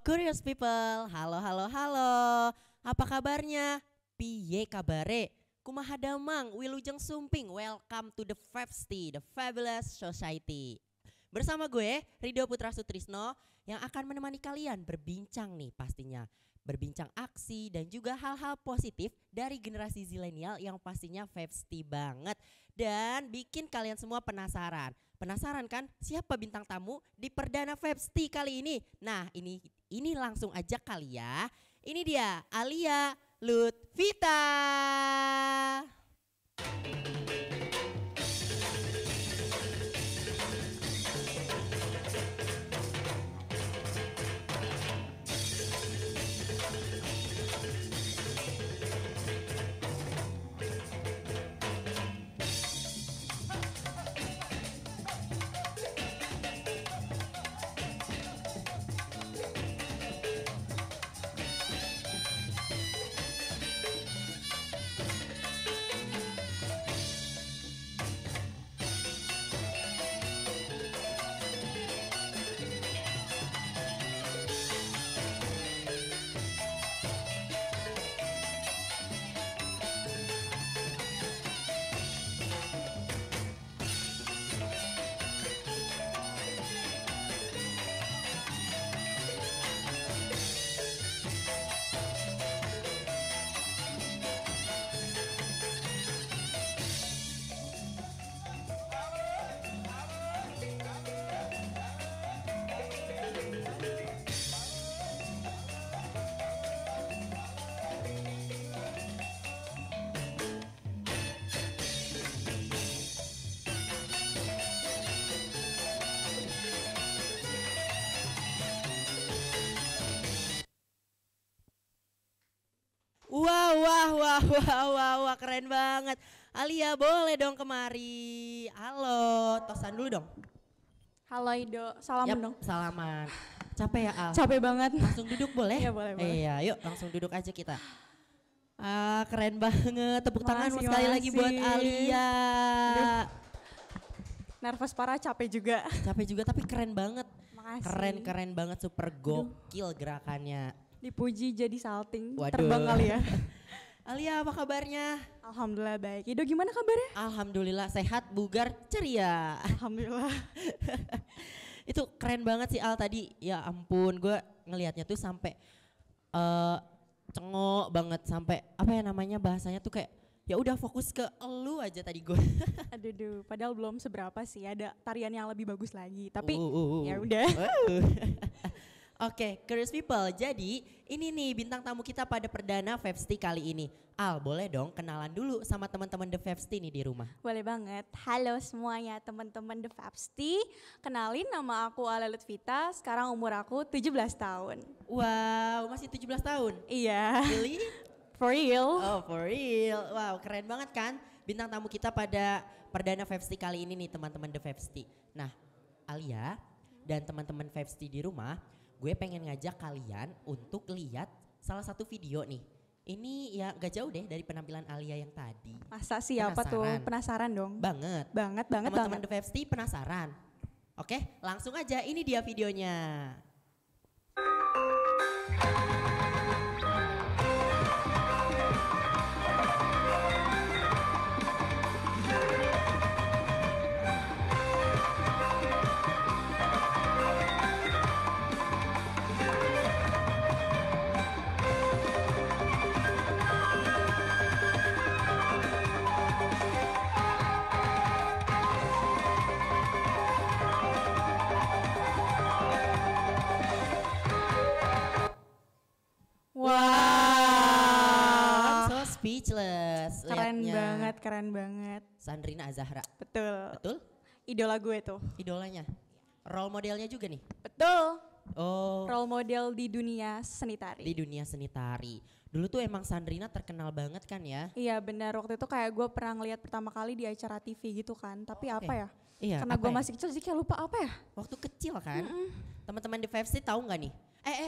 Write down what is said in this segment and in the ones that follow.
Curious people, halo halo halo. Apa kabarnya? Piye kabare? Kumaha damang, wilujeng sumping. Welcome to the Fabsti, the Fabulous Society. Bersama gue, Rido Putra Sutrisno, yang akan menemani kalian berbincang nih pastinya. Berbincang aksi dan juga hal-hal positif dari generasi zilenial yang pastinya Fabsti banget. Dan bikin kalian semua penasaran. Penasaran kan siapa bintang tamu di perdana Fabsti kali ini? Nah ini langsung aja kali ya. Ini dia Alia Lutfita. Wah, keren banget. Alia boleh dong kemari. Halo, tosan dulu dong. Halo Ido, salaman Yap, dong. salaman. Capek ya Al? Capek banget. Langsung duduk boleh? Iya boleh. Iya, yuk langsung duduk aja kita. Keren banget. Tepuk tangan Makasih, sekali lagi buat Alia. Aduh. Nervous parah, capek juga. Capek juga tapi keren banget. Makasih. Keren banget, super gokil gerakannya. Dipuji jadi salting, Waduh. terbang kali ya. Alia apa kabarnya? Alhamdulillah baik. Ido gimana kabarnya? Alhamdulillah sehat, bugar, ceria. Alhamdulillah. Itu keren banget sih Al tadi, ya ampun gue ngelihatnya tuh sampai cengok banget, sampai apa ya namanya bahasanya tuh kayak ya udah fokus ke elu aja tadi gue. Aduh, padahal belum seberapa sih, ada tarian yang lebih bagus lagi. Tapi ya udah. Oke, curious people. Jadi ini nih bintang tamu kita pada perdana Fabsti kali ini. Al, boleh dong kenalan dulu sama teman-teman The Fabsti nih di rumah. Boleh banget. Halo semuanya teman-teman The Fabsti. Kenalin nama aku Alia Lutfita, sekarang umur aku 17 tahun. Wow, masih 17 tahun? Iya. Really? For real. Oh, for real. Wow, keren banget kan bintang tamu kita pada perdana Fabsti kali ini nih teman-teman The Fabsti. Nah, Alia dan teman-teman Fabsti di rumah, gue pengen ngajak kalian untuk lihat salah satu video nih. Ini ya gak jauh deh dari penampilan Alia yang tadi. Masa siapa tuh? Penasaran dong. Banget. Banget. Teman-teman The Fabsti penasaran? Oke, langsung aja ini dia videonya. Wow. I'm so speechless. Keren liatnya. keren banget. Sandrina Azahra. Betul. Betul? Idola gue tuh. Idolanya. Role modelnya juga nih. Betul. Oh. Role model di dunia seni tari. Di dunia seni tari. Dulu tuh emang Sandrina terkenal banget kan ya? Iya benar, waktu itu kayak gue pernah ngeliat pertama kali di acara TV gitu kan. Tapi apa ya? Iya. Karena gue ya? masih kecil jadi kayak lupa apa ya? Waktu kecil kan? Teman-teman di Fabsti tahu nggak nih?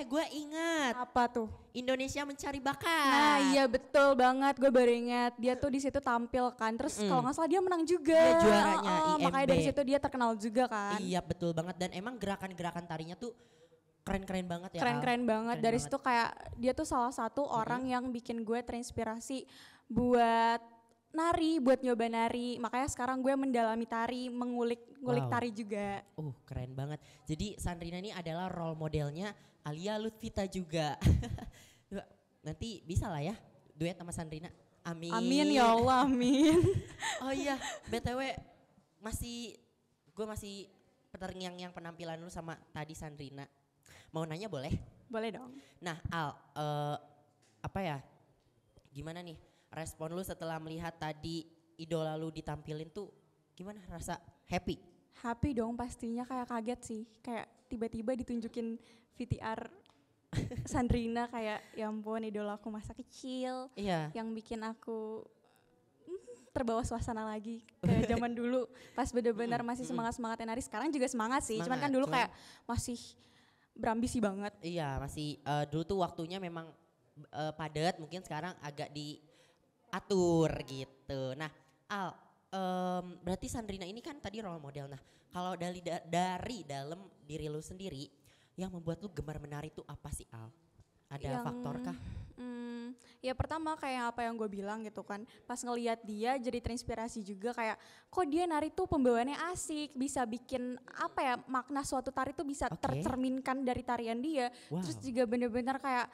Gue ingat. Apa tuh? Indonesia Mencari Bakat. Nah iya betul banget, gue baru ingat. Dia tuh di situ tampil kan, terus kalau nggak salah dia menang juga. Dia juaranya IMB. Makanya dari situ dia terkenal juga kan. Iya betul banget, dan emang gerakan-gerakan tarinya tuh keren-keren banget ya. Keren-keren banget. Keren Dari banget. situ kayak dia tuh salah satu orang yang bikin gue terinspirasi buat nari, buat nyoba nari. Makanya sekarang gue mendalami tari, mengulik Wow. tari juga. Keren banget. Jadi Sandrina ini adalah role modelnya Alia Lutfita juga. Nanti bisa lah ya duet sama Sandrina. Amin. Amin ya Allah, amin. Oh iya, BTW gue masih terngiang-ngiang penampilan lu sama tadi Sandrina. Mau nanya boleh? Boleh dong. Nah Al, apa ya, gimana nih respon lu setelah melihat tadi idola lu ditampilin tuh gimana, rasa happy? Happy dong pastinya, kayak kaget sih. Kayak tiba-tiba ditunjukin VTR Sandrina, kayak ya ampun idola aku masa kecil. Iya. Yang bikin aku terbawa suasana lagi kayak zaman dulu pas bener-bener masih semangat-semangatnya nari. Sekarang juga semangat sih, cuman kan dulu kayak masih berambisi banget. Iya masih dulu tuh waktunya memang padat, mungkin sekarang agak diatur gitu. Nah Al, berarti Sandrina ini kan tadi role model. Nah kalau dari dalam diri lu sendiri yang membuat lu gemar menari itu apa sih Al? Ada faktor kah? Ya pertama kayak apa yang gue bilang gitu kan, pas ngelihat dia jadi terinspirasi juga, kayak kok dia nari tuh pembawaannya asik, bisa bikin apa ya, makna suatu tari tuh bisa tercerminkan dari tarian dia. Wow. Terus juga bener-bener kayak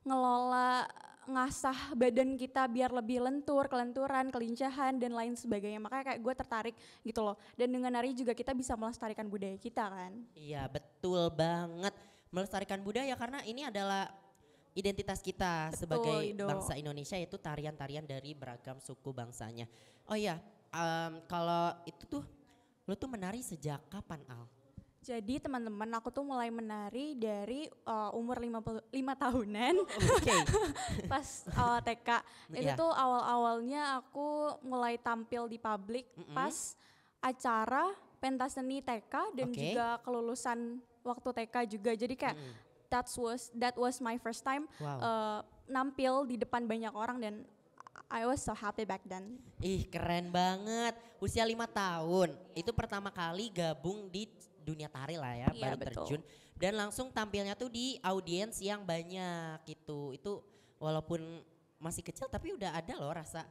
ngelola, ngasah badan kita biar lebih lentur, kelenturan, kelincahan dan lain sebagainya. Makanya kayak gue tertarik gitu loh. Dan dengan nari juga kita bisa melestarikan budaya kita kan. Iya betul banget, melestarikan budaya karena ini adalah identitas kita sebagai bangsa Indonesia, yaitu tarian-tarian dari beragam suku bangsanya. Oh iya, kalau itu tuh lu tuh menari sejak kapan Al? Jadi teman-teman, aku tuh mulai menari dari umur 55 tahunan. Oke. Pas awal TK. Itu tuh awal-awalnya aku mulai tampil di publik pas acara pentas seni TK dan juga kelulusan waktu TK juga. Jadi kayak that was my first time nampil di depan banyak orang dan I was so happy back then. Ih keren banget, usia 5 tahun. Itu pertama kali gabung di dunia tari lah ya, Iya, baru betul. terjun. Dan langsung tampilnya tuh di audiens yang banyak gitu. Itu walaupun masih kecil tapi udah ada loh rasa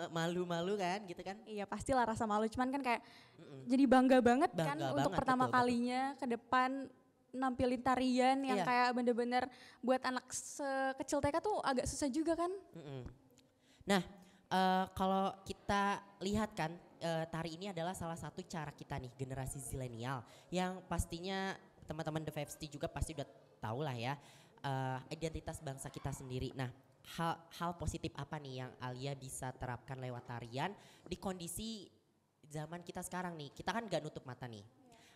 malu-malu kan gitu kan. Iya pastilah rasa malu, cuman kan kayak jadi bangga banget kan untuk pertama kalinya ke depan nampilin tarian yang kayak bener-bener buat anak sekecil TK tuh agak susah juga kan. Nah kalau kita lihat kan tari ini adalah salah satu cara kita nih generasi zilenial yang pastinya teman-teman The Festi juga pasti udah tahu lah ya identitas bangsa kita sendiri. Nah hal positif apa nih yang Alia bisa terapkan lewat tarian di kondisi zaman kita sekarang nih? Kita kan gak nutup mata nih,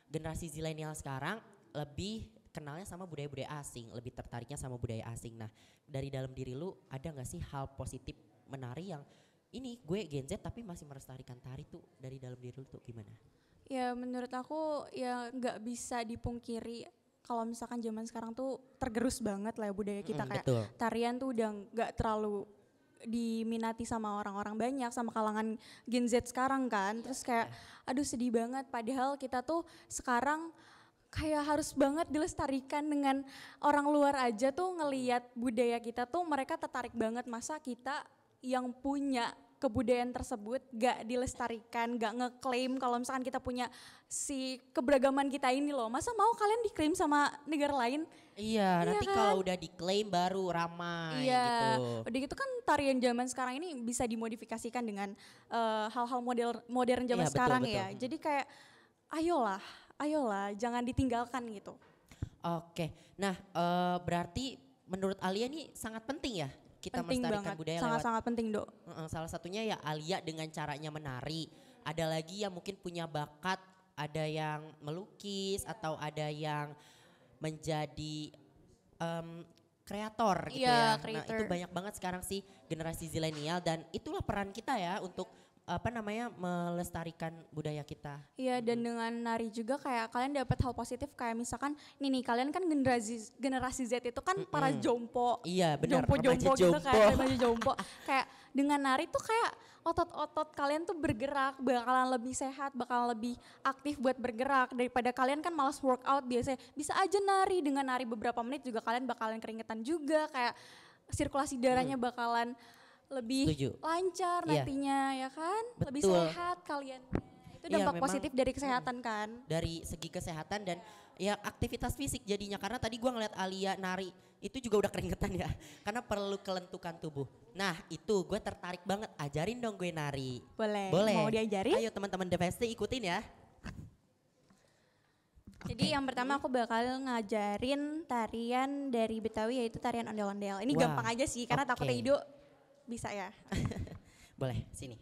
generasi zilenial sekarang lebih kenalnya sama budaya-budaya asing, lebih tertariknya sama budaya asing. Nah dari dalam diri lu ada gak sih hal positif menari yang ini gue Gen Z tapi masih melestarikan tari tuh dari dalam diri lu tuh gimana? Ya menurut aku ya gak bisa dipungkiri kalau misalkan zaman sekarang tuh tergerus banget lah ya budaya kita, kayak betul. Tarian tuh udah gak terlalu diminati sama orang-orang banyak, sama kalangan Gen Z sekarang kan. Terus kayak aduh sedih banget, padahal kita tuh sekarang kayak harus banget dilestarikan. Dengan orang luar aja tuh ngelihat budaya kita tuh mereka tertarik banget, masa kita yang punya kebudayaan tersebut gak dilestarikan, gak ngeklaim kalau misalkan kita punya si keberagaman kita ini loh. Masa mau kalian diklaim sama negara lain? Iya, nanti kan? kalau udah diklaim baru ramai gitu. Udah gitu kan tarian zaman sekarang ini bisa dimodifikasikan dengan hal-hal modern zaman sekarang ya. Jadi kayak ayolah jangan ditinggalkan gitu. Oke, nah berarti menurut Alia nih sangat penting ya kita Penting melestarikan banget, budaya sangat-sangat penting Dok. salah satunya ya Alia dengan caranya menari. Ada lagi yang mungkin punya bakat, ada yang melukis atau ada yang menjadi kreator gitu ya. Nah itu banyak banget sekarang sih generasi zilenial dan itulah peran kita ya untuk melestarikan budaya kita. Iya dan dengan nari juga kayak kalian dapat hal positif, kayak misalkan nih kalian kan generasi Z itu kan para jompo. Iya benar, Jompo gitu, kayak remaja jompo. Kayak dengan nari tuh kayak otot-otot kalian tuh bergerak, bakalan lebih sehat, bakalan lebih aktif buat bergerak daripada kalian kan malas workout biasanya. Bisa aja nari, dengan nari beberapa menit juga kalian bakalan keringetan juga, kayak sirkulasi darahnya bakalan lebih Setuju. lancar Iya. nantinya ya kan, lebih Betul. sehat kalian. Itu Iya, dampak memang, positif dari kesehatan kan. dari segi kesehatan dan ya aktivitas fisik jadinya, karena tadi gua ngeliat Alia nari itu juga udah keringetan ya karena perlu kelentukan tubuh. Nah itu gue tertarik banget, ajarin dong gue nari. Boleh. Boleh. Mau diajarin? Ayo teman-teman The Festi ikutin ya. Jadi yang pertama aku bakal ngajarin tarian dari Betawi, yaitu tarian ondel-ondel. Ini Wah, gampang aja sih karena oke. takutnya Ido bisa ya. Boleh sini.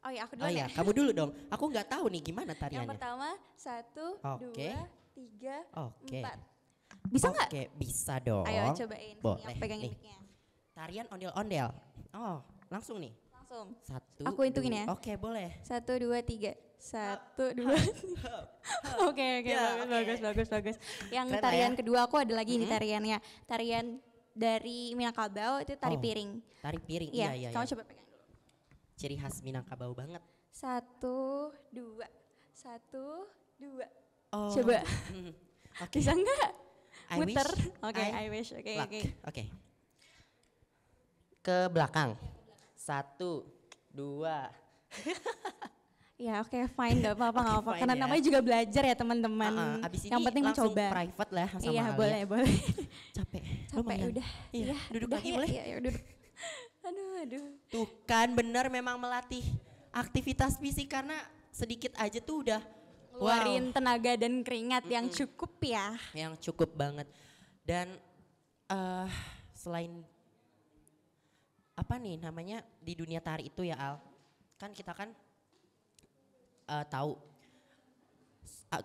Oh iya aku Oh dulu iya, ya. kamu dulu dong. Aku nggak tahu nih gimana Yang tariannya. pertama 1, Oke. 2, 3, Oke. 4. Bisa nggak? Oke, bisa dong. Ayo cobain. Sini, Boleh. aku pegangin Nih. mic-nya. Tarian ondel-ondel. Oh, langsung nih. Langsung. 1. Aku hitungin ya. Oke, boleh. 1, 2, 3. 1, 2. Oke, Ya, bagus. Yang Keren lah tarian ya. kedua aku ada lagi nih tariannya. Tarian dari Minangkabau itu tari Oh, piring. Tari piring. Iya, Iya. kamu coba pegang dulu. Ciri khas Minangkabau banget. 1, 2. 1, 2. Oh. Coba. Oke. Bisa enggak? I wish, Muter. Oke, I wish. Oke, luck. oke. Oke. Ke belakang. 1, 2. Ya oke fine gak apa-apa Oke, gak apa-apa. fine Karena ya. namanya juga belajar ya teman-teman. Abis ini Yang penting langsung mencoba. private lah sama Iya Alia. boleh. Capek. Capek lumayan. udah. Iya, duduk udah, lagi iya, boleh? Iya, duduk. Aduh. Tuh kan bener memang melatih aktivitas fisik karena sedikit aja tuh udah Keluarin tenaga dan keringat yang cukup ya. yang cukup banget. Dan selain apa nih namanya di dunia tari itu ya Al, kan kita kan tahu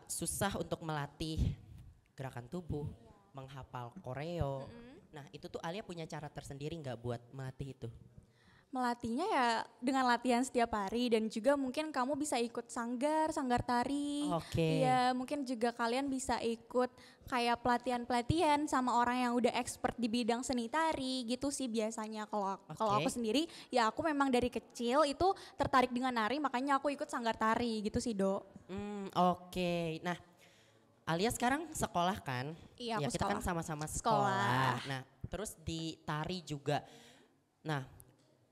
susah untuk melatih gerakan tubuh, menghafal koreo. Nah itu tuh Alia punya cara tersendiri nggak buat melatih itu? Melatihnya ya dengan latihan setiap hari dan juga mungkin kamu bisa ikut sanggar tari. Oke. Iya, mungkin juga kalian bisa ikut kayak pelatihan-pelatihan sama orang yang udah expert di bidang seni tari gitu sih biasanya. Kalau Oke. aku sendiri ya aku memang dari kecil itu tertarik dengan nari, makanya aku ikut sanggar tari gitu sih, Do. Oke. Nah, Alia sekarang sekolah kan? Iya, Ya aku kita kan sekolah. sama-sama Sekolah. sekolah. Nah, terus di tari juga. Nah,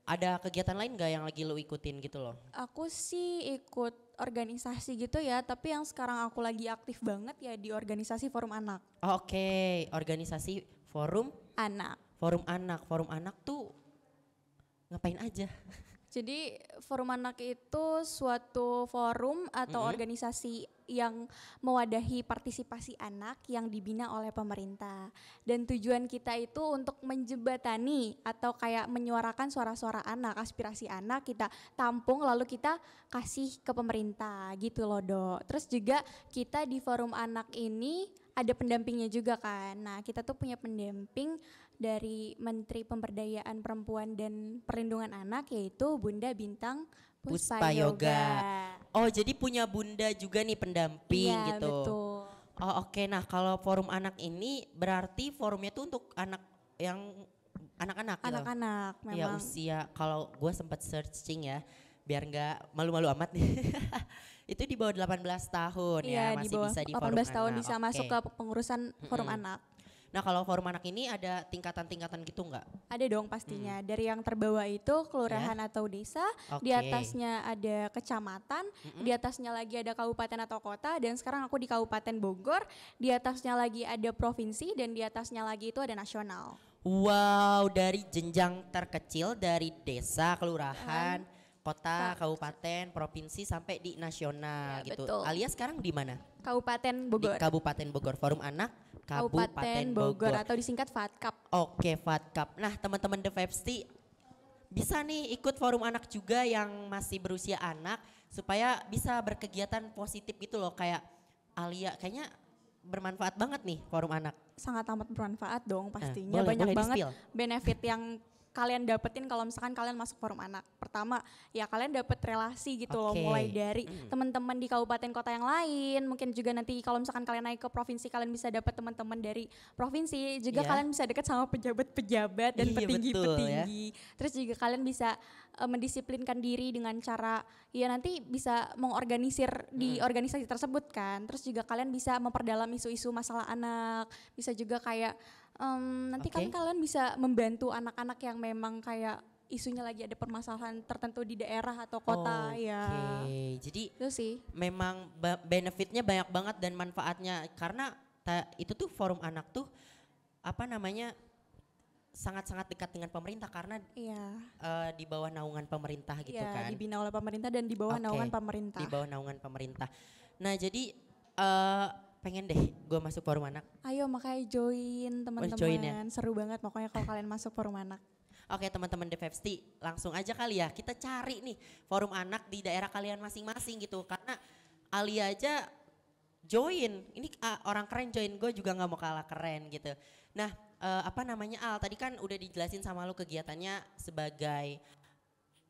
ada kegiatan lain gak yang lagi lo ikutin gitu loh? Aku sih ikut organisasi gitu ya, tapi yang sekarang aku lagi aktif banget ya di organisasi Forum Anak. Oke, organisasi forum Anak. Forum anak tuh ngapain aja? Jadi Forum Anak itu suatu forum atau organisasi yang mewadahi partisipasi anak yang dibina oleh pemerintah. Dan tujuan kita itu untuk menjembatani atau kayak menyuarakan suara-suara anak, aspirasi anak kita tampung lalu kita kasih ke pemerintah gitu loh, Dok. Terus juga kita di Forum Anak ini ada pendampingnya juga kan. Nah, kita tuh punya pendamping dari Menteri Pemberdayaan Perempuan dan Perlindungan Anak yaitu Bunda Bintang Puspayoga. Oh, jadi punya bunda juga nih pendamping Iya, gitu. betul. Oh, oke. Nah, kalau forum anak ini berarti forumnya tuh untuk anak yang anak-anak gitu. Anak-anak Ya memang. usia, kalau gue sempat searching ya, biar nggak malu-malu amat nih. Itu di bawah 18 tahun ya, Iya, di masih bawah bisa di 18 forum tahun anak. bisa Oke. masuk ke pengurusan Forum Anak. Nah, kalau forum anak ini ada tingkatan-tingkatan gitu nggak? Ada dong pastinya. Dari yang terbawah itu kelurahan atau desa, di Oke. atasnya ada kecamatan, di atasnya lagi ada kabupaten atau kota, dan sekarang aku di Kabupaten Bogor, di atasnya lagi ada provinsi, dan di atasnya lagi itu ada nasional. Wow, dari jenjang terkecil dari desa, kelurahan, kota, kabupaten, provinsi sampai di nasional Ya, gitu. betul. Alias sekarang di mana? Kabupaten Di Bogor. Kabupaten Bogor, Forum Anak Kabupaten Bogor Bogor. atau disingkat FATKAP. Oke, FATKAP. Nah, teman-teman The Festi bisa nih ikut forum anak juga yang masih berusia anak supaya bisa berkegiatan positif gitu loh, kayak Alia kayaknya bermanfaat banget nih forum anak. Sangat amat bermanfaat dong pastinya. boleh Banyak banget di-spill. benefit yang kalian dapetin kalau misalkan kalian masuk forum anak? Pertama, ya kalian dapet relasi gitu loh, Oke. mulai dari teman-teman di kabupaten kota yang lain, mungkin juga nanti kalau misalkan kalian naik ke provinsi kalian bisa dapet teman-teman dari provinsi, juga Iya. kalian bisa deket sama pejabat-pejabat dan Iya, betul, petinggi-petinggi. Terus juga kalian bisa mendisiplinkan diri dengan cara ya nanti bisa mengorganisir di organisasi tersebut kan. Terus juga kalian bisa memperdalam isu-isu masalah anak, bisa juga kayak nanti kan Oke. kalian bisa membantu anak-anak yang memang kayak isunya lagi ada permasalahan tertentu di daerah atau kota ya. Oke, jadi Itu sih. memang benefitnya banyak banget dan manfaatnya karena itu tuh forum anak tuh apa namanya sangat-sangat dekat dengan pemerintah karena Iya. di bawah naungan pemerintah gitu Iya, kan. dibina oleh pemerintah dan di bawah Oke, naungan pemerintah. Di bawah naungan pemerintah. Nah jadi pengen deh gue masuk forum anak. Ayo makanya join teman-teman. join ya? Seru banget pokoknya kalau kalian masuk forum anak. Oke teman-teman The Fevsti, langsung aja kali ya kita cari nih forum anak di daerah kalian masing-masing gitu. Karena Alia aja join, ini orang keren join, gue juga gak mau kalah keren gitu. Nah apa namanya Al, tadi kan udah dijelasin sama lu kegiatannya sebagai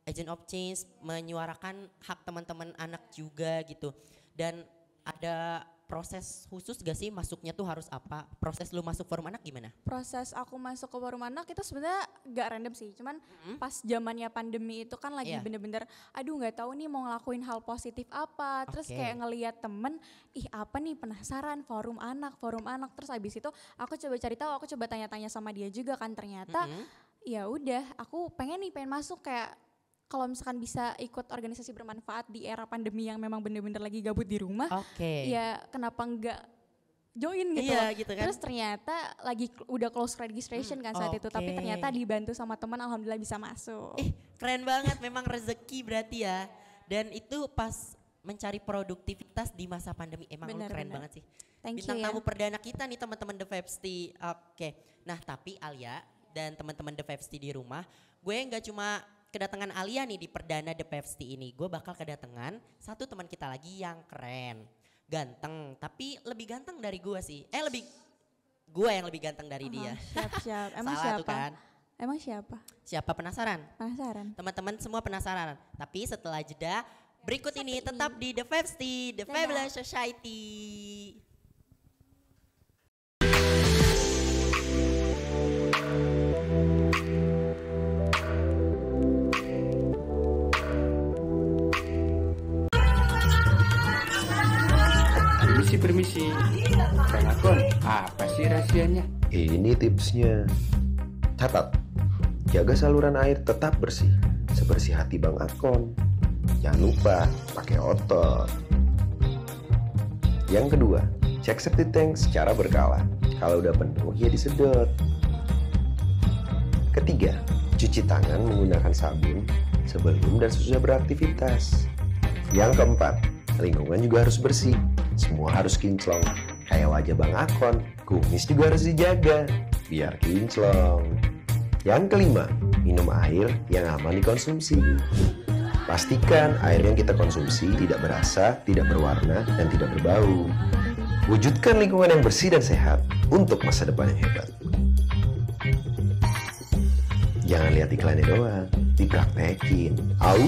agent of change, menyuarakan hak teman-teman anak juga gitu. Dan ada proses khusus gak sih masuknya tuh harus apa? Proses lu masuk forum anak gimana? Proses aku masuk ke forum anak itu sebenarnya gak random sih, cuman pas zamannya pandemi itu kan lagi Iya. bener-bener aduh nggak tahu nih mau ngelakuin hal positif apa, terus Oke. kayak ngelihat temen ih apa nih penasaran forum anak, terus abis itu aku coba cari tahu, aku coba tanya-tanya sama dia juga kan ternyata ya udah aku pengen masuk kayak kalau misalkan bisa ikut organisasi bermanfaat di era pandemi yang memang bener-bener lagi gabut di rumah, Oke. ya kenapa enggak join gitu Iya, loh. gitu kan. Terus ternyata lagi udah close registration kan saat itu, tapi oke. ternyata dibantu sama teman alhamdulillah bisa masuk. Keren banget memang rezeki berarti ya. Dan itu pas mencari produktivitas di masa pandemi. Emang lu Benar, keren benar. banget sih. Thank Bintang you ya. tamu perdana kita nih teman-teman The Fevsti. Oke. Nah tapi Alia dan teman-teman The Fevsti di rumah, gue nggak cuma kedatangan Alia nih di perdana The Fevsti ini. Gue bakal kedatangan satu teman kita lagi yang keren. Ganteng, tapi lebih ganteng dari gue sih. Gue yang lebih ganteng dari dia. Siap-siap. Emang Salah siapa? tuh kan. Emang siapa? Siapa penasaran? Penasaran. Teman-teman semua penasaran. Tapi setelah jeda berikut ini tetap di The Fevsti, The Dadah. Fabulous Society. Permisi. Kang Akon, apa sih rahasianya? Ini tipsnya. Catat, jaga saluran air tetap bersih, sebersih hati Bang Akon. Jangan lupa pakai otot. Yang kedua, cek septic tank secara berkala. Kalau udah penuh ya disedot. Ketiga, cuci tangan menggunakan sabun sebelum dan sesudah beraktivitas. Yang keempat, lingkungan juga harus bersih. Semua harus kinclong. Kayak wajah Bang Akon, kumis juga harus dijaga biar kinclong. Yang kelima, minum air yang aman dikonsumsi. Pastikan air yang kita konsumsi tidak berasa, tidak berwarna, dan tidak berbau. Wujudkan lingkungan yang bersih dan sehat untuk masa depan yang hebat. Jangan lihat iklannya doang, dipraktekin. Au!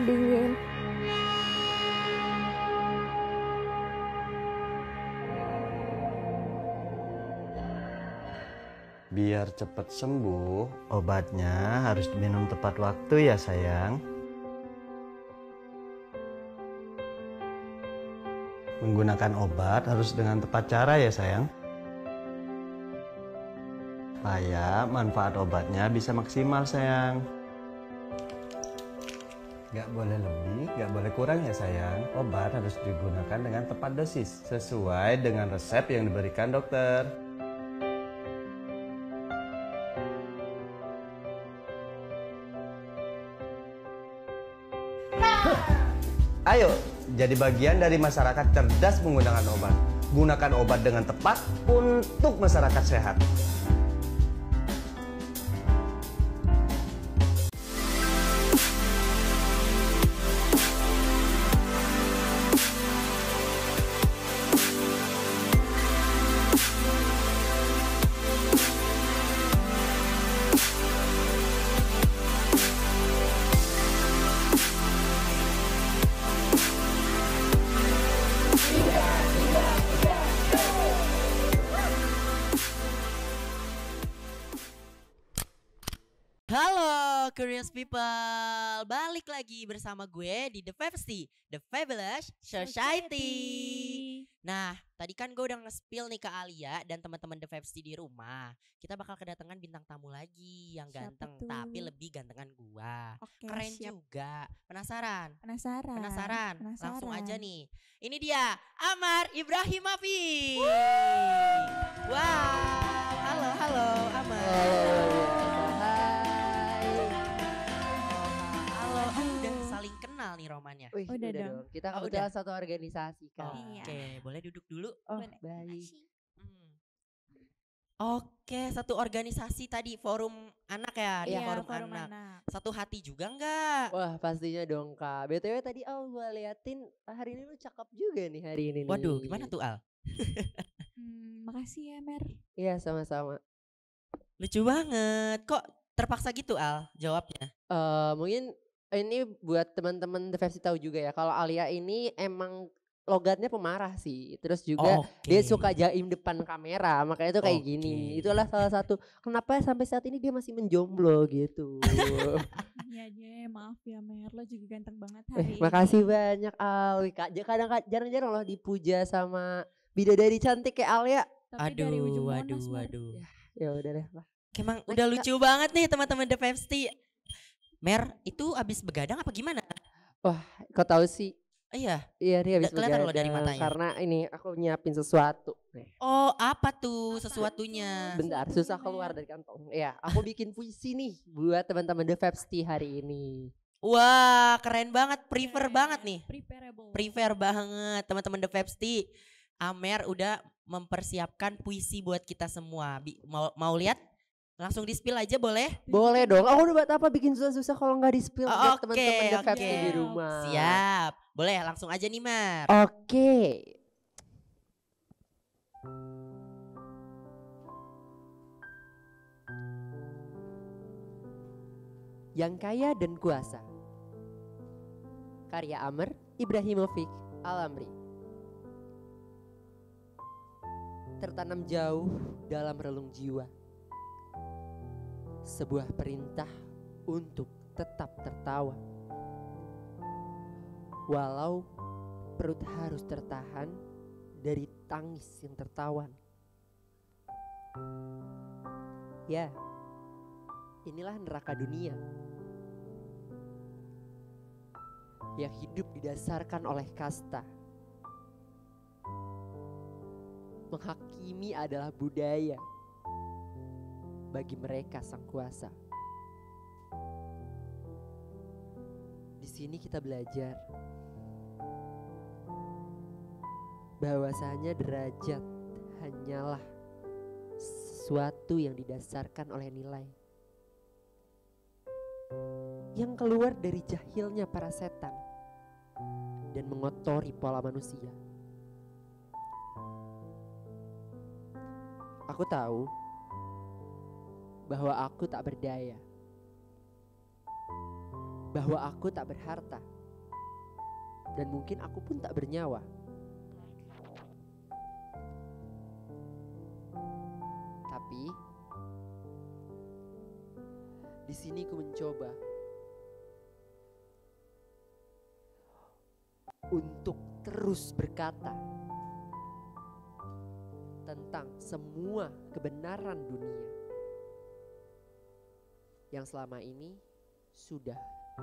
Dingin. Biar cepat sembuh, obatnya harus diminum tepat waktu ya sayang. Menggunakan obat harus dengan tepat cara ya sayang. Supaya manfaat obatnya bisa maksimal sayang. Gak boleh lebih, gak boleh kurang ya sayang. Obat harus digunakan dengan tepat dosis, sesuai dengan resep yang diberikan dokter. Ayo, jadi bagian dari masyarakat cerdas menggunakan obat. Gunakan obat dengan tepat untuk masyarakat sehat. Curious People, balik lagi bersama gue di The Fevsty, The Fabulous Society. Nah, tadi kan gue udah nge-spill nih ke Alia dan teman-teman The Fevsty di rumah. Kita bakal kedatangan bintang tamu lagi yang Siapa ganteng, tuh? tapi lebih gantengan gua. Oke, Keren siap. juga. Penasaran? Penasaran. Penasaran? Langsung Penasaran. aja nih. Ini dia Amar Ibrahim Hafiz. Wow, halo Amar. Halo, udah saling kenal nih romannya. Wih, Udah dong. Kita Oh, kebetulan satu organisasi kan. Oke, boleh duduk dulu. Oh, Boleh. baik. Hmm. Oke, satu organisasi tadi forum anak ya, di Iya, forum, anak. Satu hati juga enggak? Wah, pastinya dong, Kak. BTW tadi gua liatin hari ini lu cakep juga nih hari ini nih. Waduh, gimana tuh Al? Makasih ya Mer. Iya, sama-sama. Lucu banget. Kok terpaksa gitu Al jawabnya? Mungkin ini buat teman-teman The Fevsty tahu juga ya. Kalau Alia ini emang logatnya pemarah sih. Terus juga Oke. dia suka jaim depan kamera, makanya tuh kayak Oke. gini. Itulah salah satu kenapa sampai saat ini dia masih menjomblo gitu. Iya, maaf ya Mer, lo juga ganteng banget hari ini. Makasih banyak Al. Kak, kadang-kadang jarang-jarang loh dipuja sama bidadari cantik kayak Alia. Tapi dari ujung Monas, Mer. Waduh. Ya udah deh lah. Emang Next, udah Kak. lucu banget nih teman-teman The Fevsty. Mer, itu abis begadang apa gimana? Kau tahu sih? Iya. Iya dia habis Kelihatan loh dari begadang matanya. karena ini aku nyiapin sesuatu. Nih, Oh, apa tuh sesuatunya? bentar, Sesuatu susah nih, keluar Mer. dari kantong. Ya, aku bikin puisi nih buat teman-teman The Fevsty hari ini. Wah, keren banget, prefer Keren. banget nih. Preparable. Prefer banget teman-teman The Fevsty. Amer udah mempersiapkan puisi buat kita semua. Mau lihat? Langsung di-spill aja boleh? Boleh dong. Aku udah buat apa bikin susah-susah kalau nggak di-spill buat Oke, teman-teman The oke. Fevsty di rumah. Siap. Boleh langsung aja nih Mer. Oke. Yang kaya dan kuasa. Karya Amr Ibrahimovic Al-Amri. Tertanam jauh dalam relung jiwa. Sebuah perintah untuk tetap tertawa. Walau perut harus tertahan dari tangis yang tertawan. Ya, inilah neraka dunia yang hidup didasarkan oleh kasta. Menghakimi adalah budaya bagi mereka sang kuasa. Di sini kita belajar bahwasanya derajat hanyalah sesuatu yang didasarkan oleh nilai yang keluar dari jahilnya para setan dan mengotori pola manusia. Aku tahu bahwa aku tak berdaya, bahwa aku tak berharta, dan mungkin aku pun tak bernyawa. Tapi di sini ku mencoba untuk terus berkata tentang semua kebenaran dunia yang selama ini sudah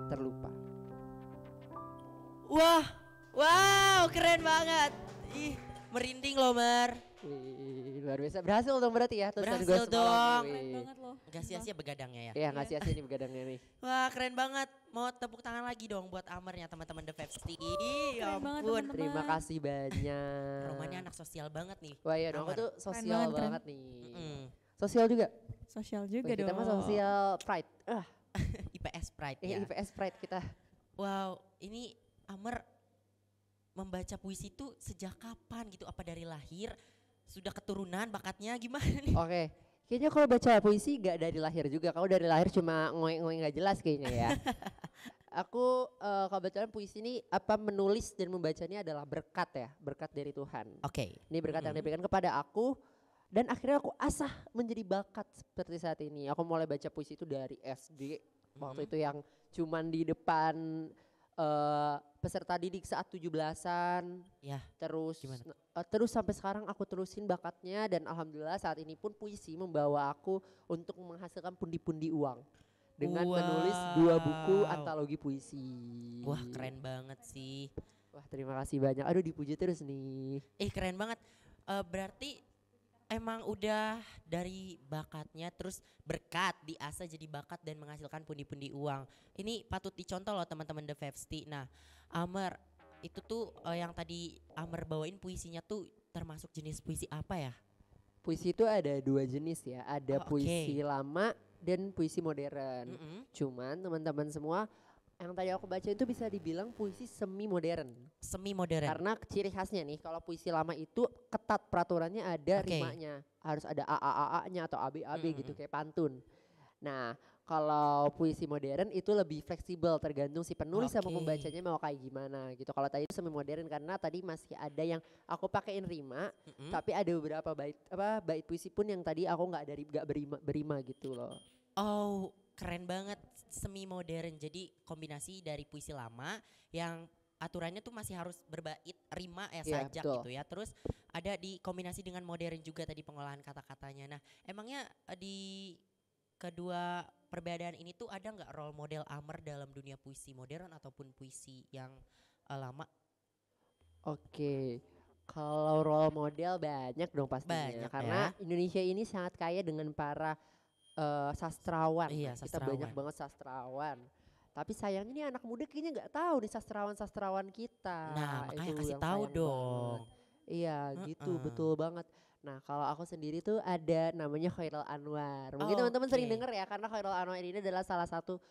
terlupa. Wah, wow, keren banget. Ih, merinding loh Mer. Wih, luar biasa. Berhasil dong berarti ya tulisan gue Berhasil semalam. dong. Keren Wih. banget loh. Gak sia-sia begadangnya ya. Iya nggak sia-sia nih begadangnya nih. Wah, keren banget. Mau tepuk tangan lagi dong buat Amernya teman-teman The Fevsty. Ya Keren banget, ampun. teman-teman. Terima kasih banyak. Romannya anak sosial banget nih. Wah iya dong, aku Amar. tuh sosial banget, keren. banget nih. Mm. Sosial juga. Sosial juga Wih, kita dong. mah sosial pride. IPS Pride ya. IPS pride kita. Wow, ini Amer membaca puisi itu sejak kapan gitu? Apa dari lahir? Sudah keturunan bakatnya gimana nih? Oke. Kayaknya kalau baca puisi gak dari lahir juga. Kalau dari lahir cuma ngoeng-ngoeng gak jelas kayaknya ya. Aku kebetulan puisi ini menulis dan membacanya adalah berkat ya. Berkat dari Tuhan. Oke. Ini berkat yang diberikan kepada aku. Dan akhirnya aku asah menjadi bakat seperti saat ini. Aku mulai baca puisi itu dari SD. Waktu itu yang cuman di depan peserta didik saat 17-an. Ya, Terus gimana? terus sampai sekarang aku terusin bakatnya dan alhamdulillah saat ini pun puisi membawa aku untuk menghasilkan pundi-pundi uang dengan menulis 2 buku Wow. antologi puisi. Wah, keren banget sih. Wah, terima kasih banyak. Aduh, dipuji terus nih. Keren banget. Berarti emang udah dari bakatnya terus berkat diasah jadi bakat dan menghasilkan pundi-pundi uang. Ini patut dicontoh loh teman-teman The Fevsti. Nah, Amer itu tuh yang tadi Amer bawain puisinya tuh termasuk jenis puisi apa ya? Puisi itu ada 2 jenis ya. Ada Oh, oke. puisi lama dan puisi modern. Mm-mm. Cuman teman-teman semua yang tadi aku baca itu bisa dibilang puisi semi modern. Semi modern. Karena ciri khasnya nih kalau puisi lama itu ketat peraturannya ada Oke. rimanya. Harus ada AA-nya atau AB-AB gitu Mm-mm. kayak pantun. Nah, kalau puisi modern itu lebih fleksibel tergantung si penulis sama Oke. pembacanya mau kayak gimana gitu. Kalau tadi itu semi modern karena tadi masih ada yang aku pakein rima, Mm-mm. tapi ada beberapa bait puisi pun yang tadi aku nggak berima gitu loh. Oh, keren banget semi modern. Jadi kombinasi dari puisi lama yang aturannya tuh masih harus berbait rima ya Iya, sajak betul. gitu ya. Terus ada di kombinasi dengan modern juga tadi pengolahan kata-katanya. Nah, emangnya di kedua perbedaan ini tuh ada nggak role model Amer dalam dunia puisi modern ataupun puisi yang lama? Oke, kalau role model banyak dong pastinya. Banyak Karena ya. Indonesia ini sangat kaya dengan para sastrawan. Iya, Kita banyak sastrawan. banget sastrawan. Tapi sayangnya nih anak muda kayaknya nggak tahu nih sastrawan-sastrawan kita. Nah, makanya Itu kasih yang tahu sayang dong. banget. Iya, gitu, Heeh. betul banget. Nah, kalau aku sendiri tuh ada namanya Khairul Anwar. Mungkin teman-teman sering Oke. denger ya karena Khairul Anwar ini adalah salah satu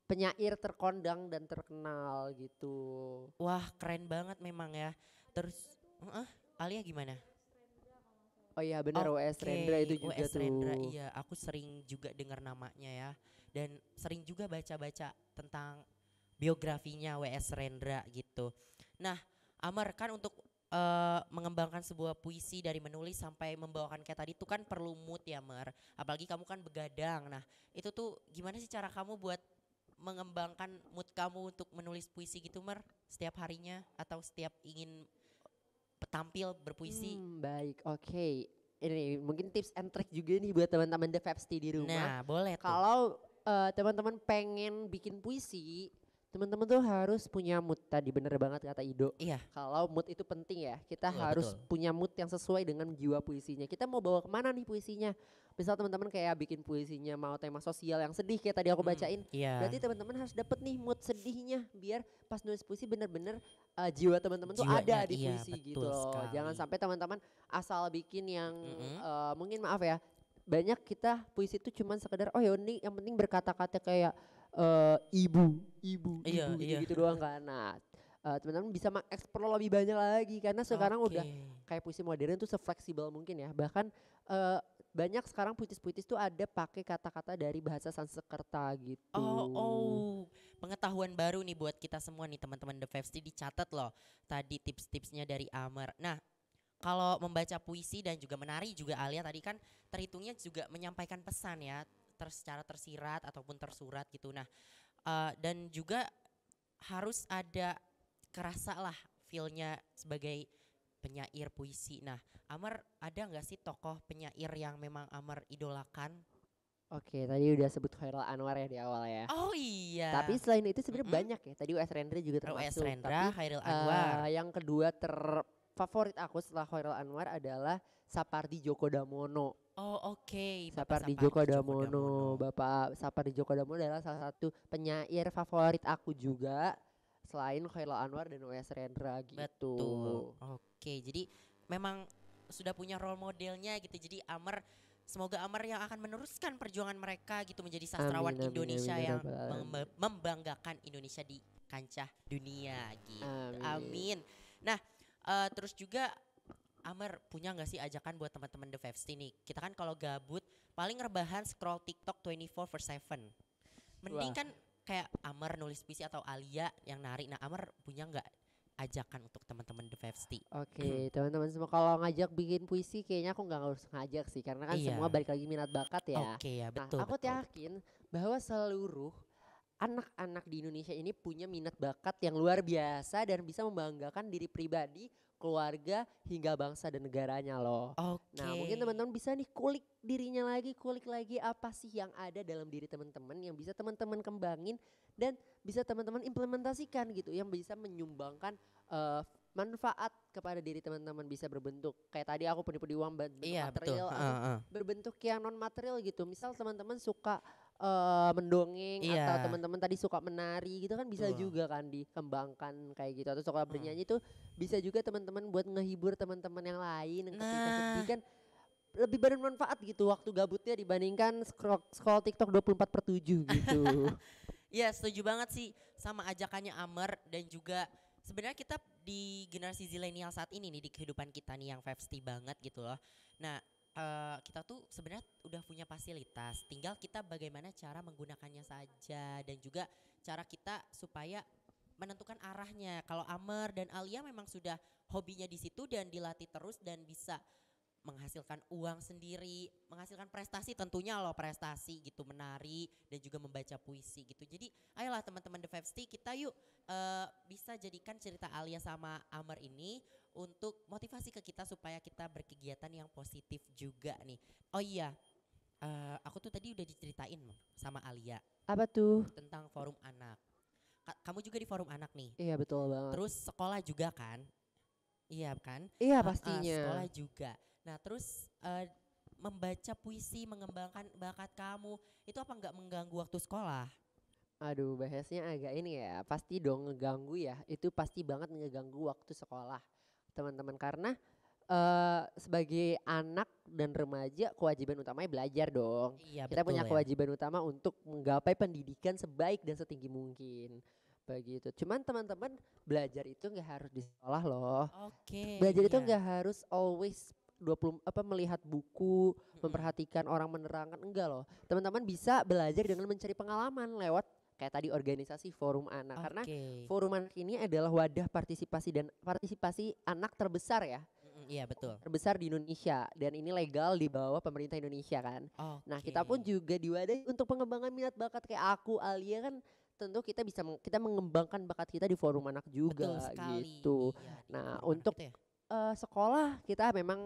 penyair terkondang dan terkenal gitu. Wah, keren banget memang ya. Terus, Alia gimana? Oh iya benar WS Rendra itu juga WS Rendra, tuh. iya aku sering juga dengar namanya ya. Dan sering juga baca-baca tentang biografinya WS Rendra gitu. Nah, Amar kan untuk mengembangkan sebuah puisi dari menulis sampai membawakan kayak tadi itu kan perlu mood ya Mer. Apalagi kamu kan begadang. Nah, itu tuh gimana sih cara kamu buat mengembangkan mood kamu untuk menulis puisi gitu Mer? Setiap harinya atau setiap ingin tampil berpuisi? Baik, oke. Ini mungkin tips and trick juga nih buat teman-teman The Fapsti di rumah. Nah, boleh tuh. Kalau teman-teman pengen bikin puisi, teman-teman tuh harus punya mood tadi bener banget kata Ido. Iya. Kalau mood itu penting ya, kita Betul, harus betul. punya mood yang sesuai dengan jiwa puisinya. Kita mau bawa kemana nih puisinya? Misal teman-teman kayak bikin puisinya mau tema sosial yang sedih kayak tadi aku bacain. Iya. Berarti teman-teman harus dapet nih mood sedihnya biar pas nulis puisi bener-bener jiwa teman-teman tuh Jiwanya, ada di iya, puisi gitu betul loh. sekali. Jangan sampai teman-teman asal bikin yang Mm-mm. mungkin maaf ya, banyak kita puisi itu cuman sekedar oh ya ini yang penting berkata-kata kayak ibu Iya, iya. gitu doang kan. Nah, teman-teman bisa mengeksplor lebih banyak lagi karena sekarang Oke. udah kayak puisi modern tuh se-fleksibel mungkin ya. Bahkan banyak sekarang puitis-puitis tuh ada pakai kata-kata dari bahasa Sanskerta gitu. Oh, pengetahuan baru nih buat kita semua nih teman-teman The Fevesti, dicatat loh tadi tips-tipsnya dari Amar. Nah, kalau membaca puisi dan juga menari juga Alia tadi kan terhitungnya juga menyampaikan pesan ya, secara tersirat ataupun tersurat gitu. Nah, dan juga harus ada kerasa lah feel-nya sebagai penyair puisi. Nah, Amar ada nggak sih tokoh penyair yang memang Amar idolakan? Oke, tadi udah sebut Khairul Anwar ya di awal ya. Oh iya. Tapi selain itu sebenarnya Mm-mm. banyak ya. Tadi WS Rendra juga termasuk. WS Rendra, Tapi Khairil Anwar. yang kedua terfavorit aku setelah Khairul Anwar adalah Sapardi Djoko Damono. Oh oke, Bapak Sapardi Sapardi Djoko Damono. Bapak Sapardi Djoko Damono adalah salah satu penyair favorit aku juga. Selain Khairul Anwar dan WS Rendra gitu. Betul. Oke, jadi memang sudah punya role modelnya gitu. Jadi Amar, semoga Amar yang akan meneruskan perjuangan mereka gitu menjadi sastrawan Amin, amin, Indonesia amin, ya yang Rabbal Alamin. membanggakan Indonesia di kancah dunia gitu. Amin. Amin. Nah, terus juga Amar punya nggak sih ajakan buat teman-teman The Fevesti nih? Kita kan kalau gabut paling rebahan scroll TikTok 24/7. Mending Wah. kan kayak Amar nulis puisi atau Alia yang nari. Nah, Amar punya nggak ajakan untuk teman-teman The Fevesti? Oke, teman-teman semua kalau ngajak bikin puisi kayaknya aku nggak harus ngajak sih karena kan Iya. semua balik lagi minat bakat ya. Oke ya, Nah, betul. aku betul. yakin bahwa seluruh anak-anak di Indonesia ini punya minat bakat yang luar biasa dan bisa membanggakan diri pribadi, keluarga, hingga bangsa dan negaranya loh. Oke. Nah mungkin teman-teman bisa nih kulik dirinya lagi, kulik lagi apa sih yang ada dalam diri teman-teman yang bisa teman-teman kembangin dan bisa teman-teman implementasikan gitu, yang bisa menyumbangkan manfaat kepada diri teman-teman, bisa berbentuk kayak tadi aku penipu di uang berbentuk Iya betul. material atau berbentuk yang non material gitu. Misal teman-teman suka mendongeng Iya. atau teman-teman tadi suka menari gitu kan bisa Betul. juga kan dikembangkan kayak gitu, atau suka bernyanyi itu bisa juga teman-teman buat ngehibur teman-teman yang lain yang ketika Nah. sedih kan lebih bermanfaat gitu waktu gabutnya dibandingkan scroll TikTok 24/7 gitu. Iya setuju banget sih sama ajakannya Amer, dan juga sebenarnya kita di generasi zilenial saat ini nih, di kehidupan kita nih yang 5 banget gitu loh. Nah kita tuh sebenarnya udah punya fasilitas, tinggal kita bagaimana cara menggunakannya saja, dan juga cara kita supaya menentukan arahnya. Kalau Amer dan Alia memang sudah hobinya di situ dan dilatih terus dan bisa menghasilkan uang sendiri, menghasilkan prestasi tentunya loh, prestasi gitu, menari dan juga membaca puisi gitu. Jadi ayolah teman-teman The 5 kita yuk bisa jadikan cerita Alia sama Amer ini untuk motivasi ke kita supaya kita berkegiatan yang positif juga nih. Oh iya, aku tuh tadi udah diceritain sama Alia Apa tuh? tentang forum anak. Kamu juga di forum anak nih. Iya betul banget. Terus sekolah juga kan? Iya kan? Iya Sekolah pastinya. juga. Nah terus membaca puisi, mengembangkan bakat kamu, itu apa nggak mengganggu waktu sekolah? Aduh bahasnya agak ini ya, pasti dong ngeganggu ya, itu pasti banget ngeganggu waktu sekolah teman-teman, karena sebagai anak dan remaja kewajiban utamanya belajar dong. Iya Kita betul punya ya. kewajiban utama untuk menggapai pendidikan sebaik dan setinggi mungkin. Begitu. Cuman teman-teman belajar itu nggak harus di sekolah loh. Oke. Belajar itu iya. nggak harus always melihat buku, memperhatikan orang menerangkan, enggak loh. Teman-teman bisa belajar dengan mencari pengalaman lewat kayak tadi organisasi forum anak, karena Oke. forum anak ini adalah wadah partisipasi anak terbesar ya, Iya betul. terbesar di Indonesia, dan ini legal di bawah pemerintah Indonesia kan. Nah kita pun juga diwadahi untuk pengembangan minat bakat, kayak aku, Alia kan tentu kita bisa kita mengembangkan bakat kita di forum anak juga Betul sekali. gitu. Iya, di Nah, forum anak untuk itu ya. sekolah kita memang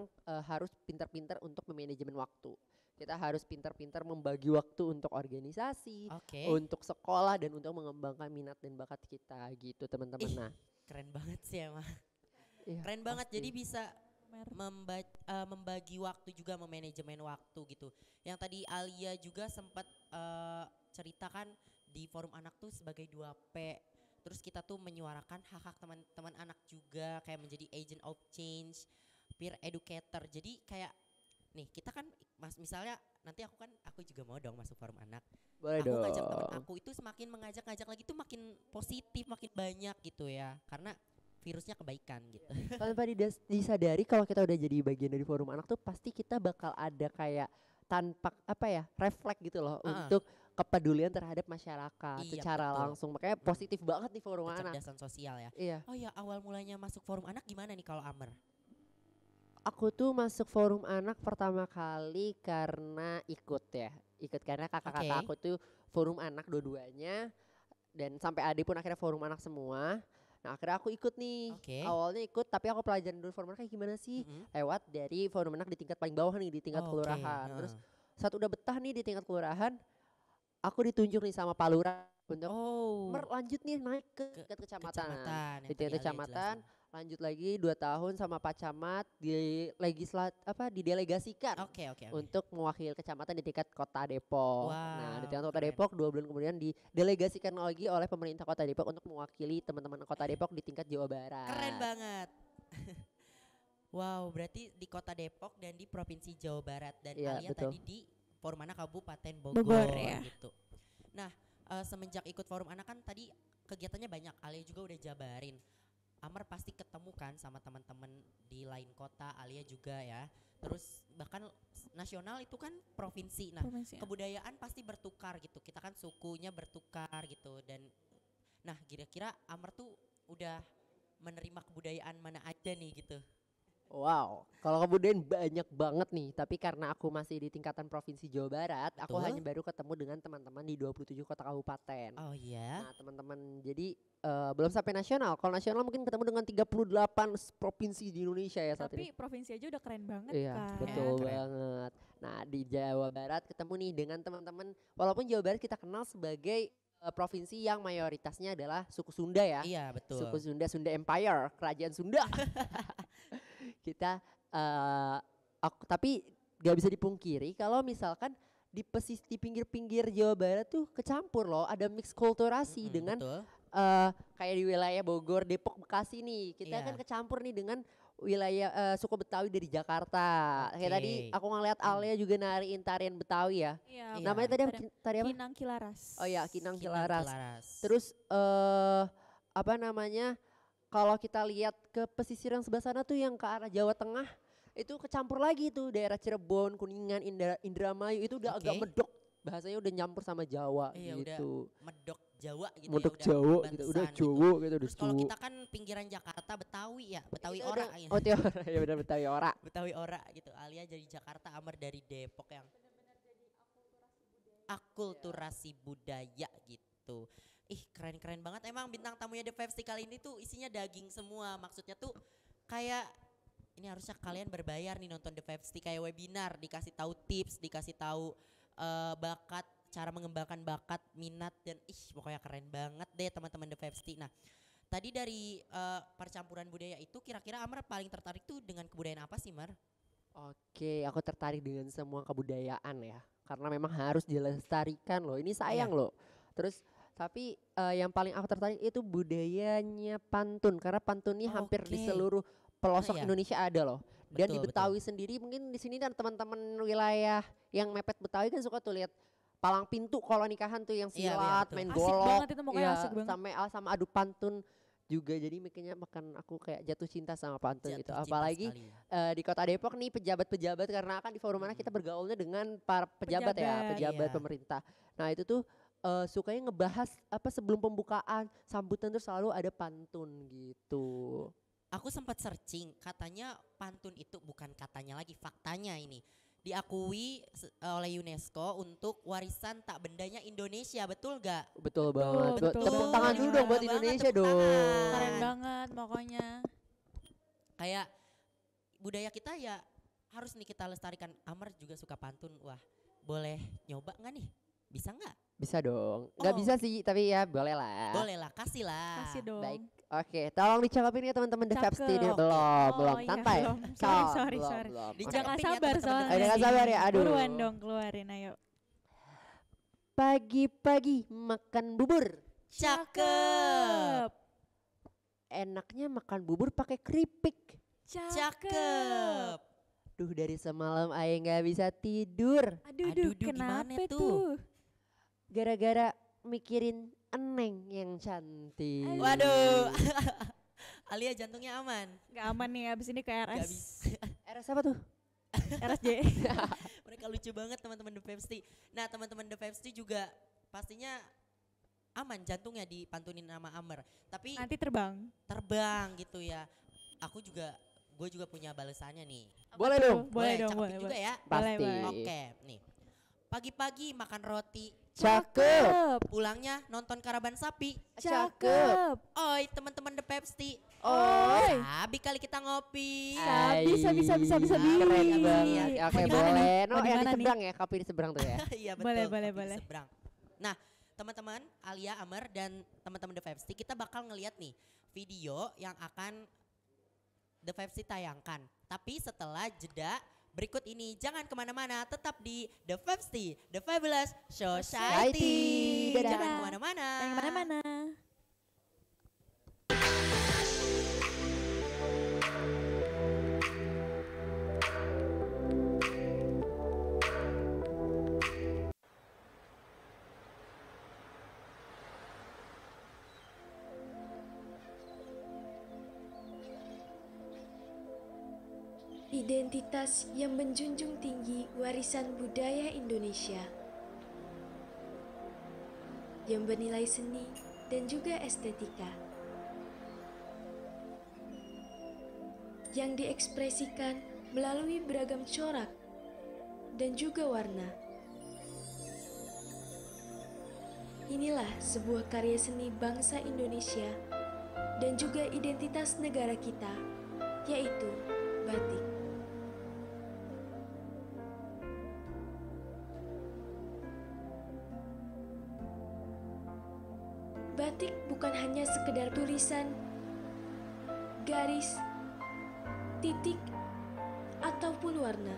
harus pintar-pintar untuk memanajemen waktu. Kita harus pintar-pintar membagi waktu untuk organisasi, Oke. untuk sekolah, dan untuk mengembangkan minat dan bakat kita gitu teman-teman. Ih, Nah, Keren banget sih emang. iya, Keren banget. pasti. Jadi bisa membagi waktu juga, memanajemen waktu gitu. Yang tadi Alia juga sempat ceritakan di forum anak tuh sebagai 2P. Terus kita tuh menyuarakan hak-hak teman-teman anak juga, kayak menjadi agent of change, peer educator. Jadi kayak nih kita kan misalnya nanti aku juga mau dong masuk forum anak. Boleh Aku dong. ngajak teman aku itu semakin mengajak-ngajak lagi tuh makin positif, makin banyak gitu ya. Karena virusnya kebaikan gitu. Tanpa disadari kalau kita udah jadi bagian dari forum anak tuh pasti kita bakal ada kayak tanpa refleks gitu loh untuk kepedulian terhadap masyarakat Iya, secara betul. langsung. Makanya positif banget nih forum anak. Kecerdasan sosial ya. Iya. Oh ya, awal mulanya masuk forum anak gimana nih kalau Amer? Aku tuh masuk forum anak pertama kali karena ikut karena kakak-kakak Oke. aku tuh forum anak dua-duanya, dan sampai adik pun akhirnya forum anak semua. Nah akhirnya aku ikut nih. Oke. Awalnya ikut, tapi aku pelajaran dulu forum anak kayak gimana sih, lewat dari forum anak di tingkat paling bawah nih, di tingkat Oke, kelurahan. Terus saat udah betah nih di tingkat kelurahan, aku ditunjuk nih sama Pak Lurah untuk lanjut nih naik ke tingkat kecamatan. kecamatan. Di tingkat kecamatan lanjut lagi 2 tahun sama Pak Camat didelegasikan Oke. untuk mewakili kecamatan di tingkat Kota Depok. Nah, di tingkat Kota keren. Depok 2 bulan kemudian didelegasikan lagi oleh pemerintah Kota Depok untuk mewakili teman-teman Kota Depok di tingkat Jawa Barat. Keren banget. Wow, berarti di Kota Depok dan di Provinsi Jawa Barat, dan Iya, Alia betul. tadi di Forum Anak Kabupaten Bogor, Bogor, ya. gitu. Nah, semenjak ikut Forum Anak kan tadi kegiatannya banyak, Alia juga udah jabarin. Amar pasti ketemu kan sama teman-teman di lain kota, Alia juga ya. Terus bahkan nasional itu kan provinsi. Nah, Provinsi, ya. kebudayaan pasti bertukar gitu. Kita kan sukunya bertukar gitu, dan nah kira-kira Amar tuh udah menerima kebudayaan mana aja nih gitu. Wow, kalau kebudayaan banyak banget nih, tapi karena aku masih di tingkatan Provinsi Jawa Barat, aku Betul. hanya baru ketemu dengan teman-teman di 27 kota kabupaten. Oh iya. Nah, teman-teman, jadi belum sampai nasional. Kalau nasional mungkin ketemu dengan 38 provinsi di Indonesia ya saat Tapi ini. provinsi aja udah keren banget Iya, kan. betul Keren. banget. Nah, di Jawa Barat ketemu nih dengan teman-teman, walaupun Jawa Barat kita kenal sebagai provinsi yang mayoritasnya adalah suku Sunda ya. Iya betul. Suku Sunda, Sunda Empire, Kerajaan Sunda. Kita tapi gak bisa dipungkiri kalau misalkan di pinggir-pinggir Jawa Barat tuh kecampur loh, ada mix kulturasi dengan Betul. kayak di wilayah Bogor, Depok, Bekasi nih. Kita Iya. kan kecampur nih dengan wilayah suku Betawi dari Jakarta. Kayak Oke. tadi aku ngeliat Alia juga nariin tarian Betawi ya. Iya. Iya. Namanya tadi apa? Tari apa? Kinang Kilaras. Oh ya, Kinang Kinang Kilaras. Kilaras. Terus apa namanya? Kalau kita lihat ke pesisir yang sebelah sana tuh yang ke arah Jawa Tengah itu kecampur lagi tuh daerah Cirebon, Kuningan, Indramayu itu udah agak Oke. medok. Bahasanya udah nyampur sama Jawa Iya, udah gitu. Medok Jawa gitu Medok ya, Jawa gitu, udah bantesan Jawa gitu, udah Terus kalau Jawa. kita kan pinggiran Jakarta Betawi ya, Betawi Kita ora udah- ya. Oh Tiora, ya benar Betawi ora. Betawi ora gitu. Alia dari Jakarta, Amar dari Depok yang akulturasi budaya gitu. Ih keren-keren banget emang bintang tamunya The Festi kali ini tuh isinya daging semua. Maksudnya tuh kayak ini harusnya kalian berbayar nih nonton The Festi kayak webinar, dikasih tahu tips, dikasih tahu bakat, cara mengembangkan bakat, minat dan pokoknya keren banget deh teman-teman The Festi. Nah, tadi dari percampuran budaya itu kira-kira Amar paling tertarik tuh dengan kebudayaan apa sih, Mar? Oke, aku tertarik dengan semua kebudayaan ya. Karena memang harus dilestarikan loh. Ini sayang loh. Terus tapi yang paling aku tertarik itu budayanya pantun. Karena pantun ini hampir di Oke. seluruh pelosok iya. Indonesia ada loh. Dan di Betul, Betawi sendiri mungkin di sini kan teman-teman wilayah yang mepet Betawi kan suka tuh lihat palang pintu kalau nikahan tuh yang Iya, iya, silat, betul. main Asik golok. banget itu pokoknya, Iya, asik banget. sama adu pantun juga. Jadi makanya makan aku kayak jatuh cinta sama pantun gitu. Jatuh cinta Apalagi sekali. di Kota Depok nih pejabat-pejabat karena kan di forum mana kita bergaulnya dengan para pejabat ya, Pejabat. pejabat Iya. pemerintah. Nah, itu tuh sukanya ngebahas apa sebelum pembukaan, sambutan tuh selalu ada pantun gitu. Aku sempat searching, katanya pantun itu bukan katanya lagi, faktanya ini diakui oleh UNESCO untuk warisan tak bendanya Indonesia, betul gak? Betul banget. betul. Tepuk tangan dulu dong buat Banget, Indonesia tepuk dong. tangan. Keren banget pokoknya. Kayak budaya kita ya harus nih kita lestarikan. Amar juga suka pantun, wah boleh nyoba nggak nih? Bisa nggak? Bisa dong. Nggak Oh. bisa sih, tapi ya boleh lah. Boleh lah, kasih lah. Kasih dong. Baik. Oke, tolong dicakapin ya teman-teman The Fab Cakep. Studio. Oke. Belum, Oh, iya, santai. belum. Sok, Sorry, belum, sorry. belum. Dicakapin Oke. Udah gak ya, sabar teman-teman. soalnya. Udah gak sabar ya, aduh. Buruan dong keluarin ayo. Pagi-pagi makan bubur. Cakep. Enaknya makan bubur pakai keripik. Cakep. Duh, dari semalam Aye nggak bisa tidur Aduh, Aduh, kenapa gimana tuh? tuh? gara-gara mikirin Eneng yang cantik. Waduh. Alia jantungnya aman. Gak aman nih abis ini ke Gak RS. bisa. RS apa tuh? RSJ. Mereka lucu banget teman-teman The Festi. Nah teman-teman The Festi juga pastinya aman jantungnya dipantunin nama Amer. Tapi Nanti terbang. terbang gitu ya. Gue juga punya balasannya nih. Boleh dong. Boleh dong, cakepin boleh. juga ya. Pasti. boleh. Oke, nih. Pagi-pagi makan roti, Cakep. pulangnya nonton Karaban Sapi. Cakep. Oi, teman-teman The Pepsi. Oi. Sabi kali kita ngopi. Sabi, sabi, sabi, sabi, sabi. Keren Iya. banget. Iya. Oke, Mau di mana boleh. nih? No, Mau di yang mana di nih? seberang ya, kopi di seberang tuh ya. Iya betul. Boleh, kopi boleh, di boleh. seberang. Nah, teman-teman Alia, Amer dan teman-teman The Fepsi, kita bakal ngeliat nih video yang akan The Fepsi tayangkan. Tapi setelah jeda berikut ini, jangan kemana-mana, tetap di The Fepsi, The Fabulous Society. Society. Dadah. Jangan kemana-mana. Yang mana-mana. Identitas yang menjunjung tinggi warisan budaya Indonesia yang bernilai seni dan juga estetika. yang diekspresikan melalui beragam corak dan juga warna. Inilah sebuah karya seni bangsa Indonesia dan juga identitas negara kita, yaitu batik. Batik bukan hanya sekedar tulisan, garis, titik, ataupun warna.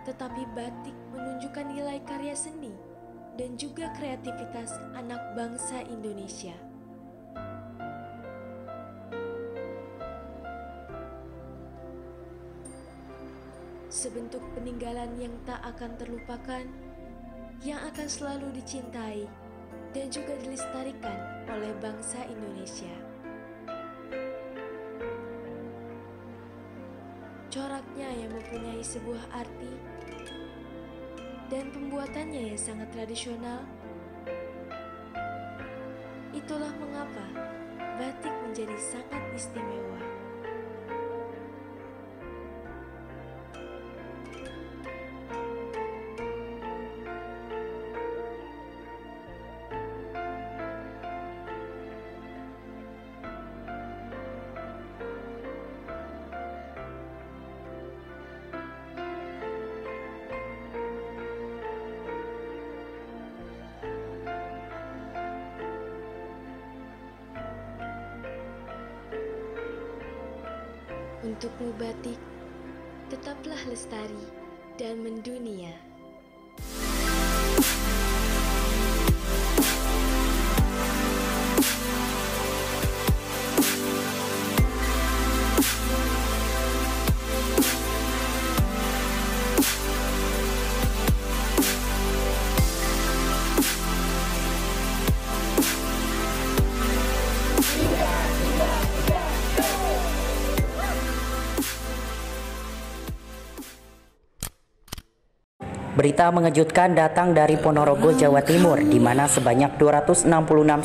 Tetapi batik menunjukkan nilai karya seni dan juga kreativitas anak bangsa Indonesia. Sebentuk peninggalan yang tak akan terlupakan, yang akan selalu dicintai dan juga dilestarikan oleh bangsa Indonesia. Coraknya yang mempunyai sebuah arti dan pembuatannya yang sangat tradisional. Itulah mengapa batik menjadi sangat istimewa. Untukmu batik, tetaplah lestari dan mendunia. Berita mengejutkan datang dari Ponorogo, Jawa Timur, di mana sebanyak 266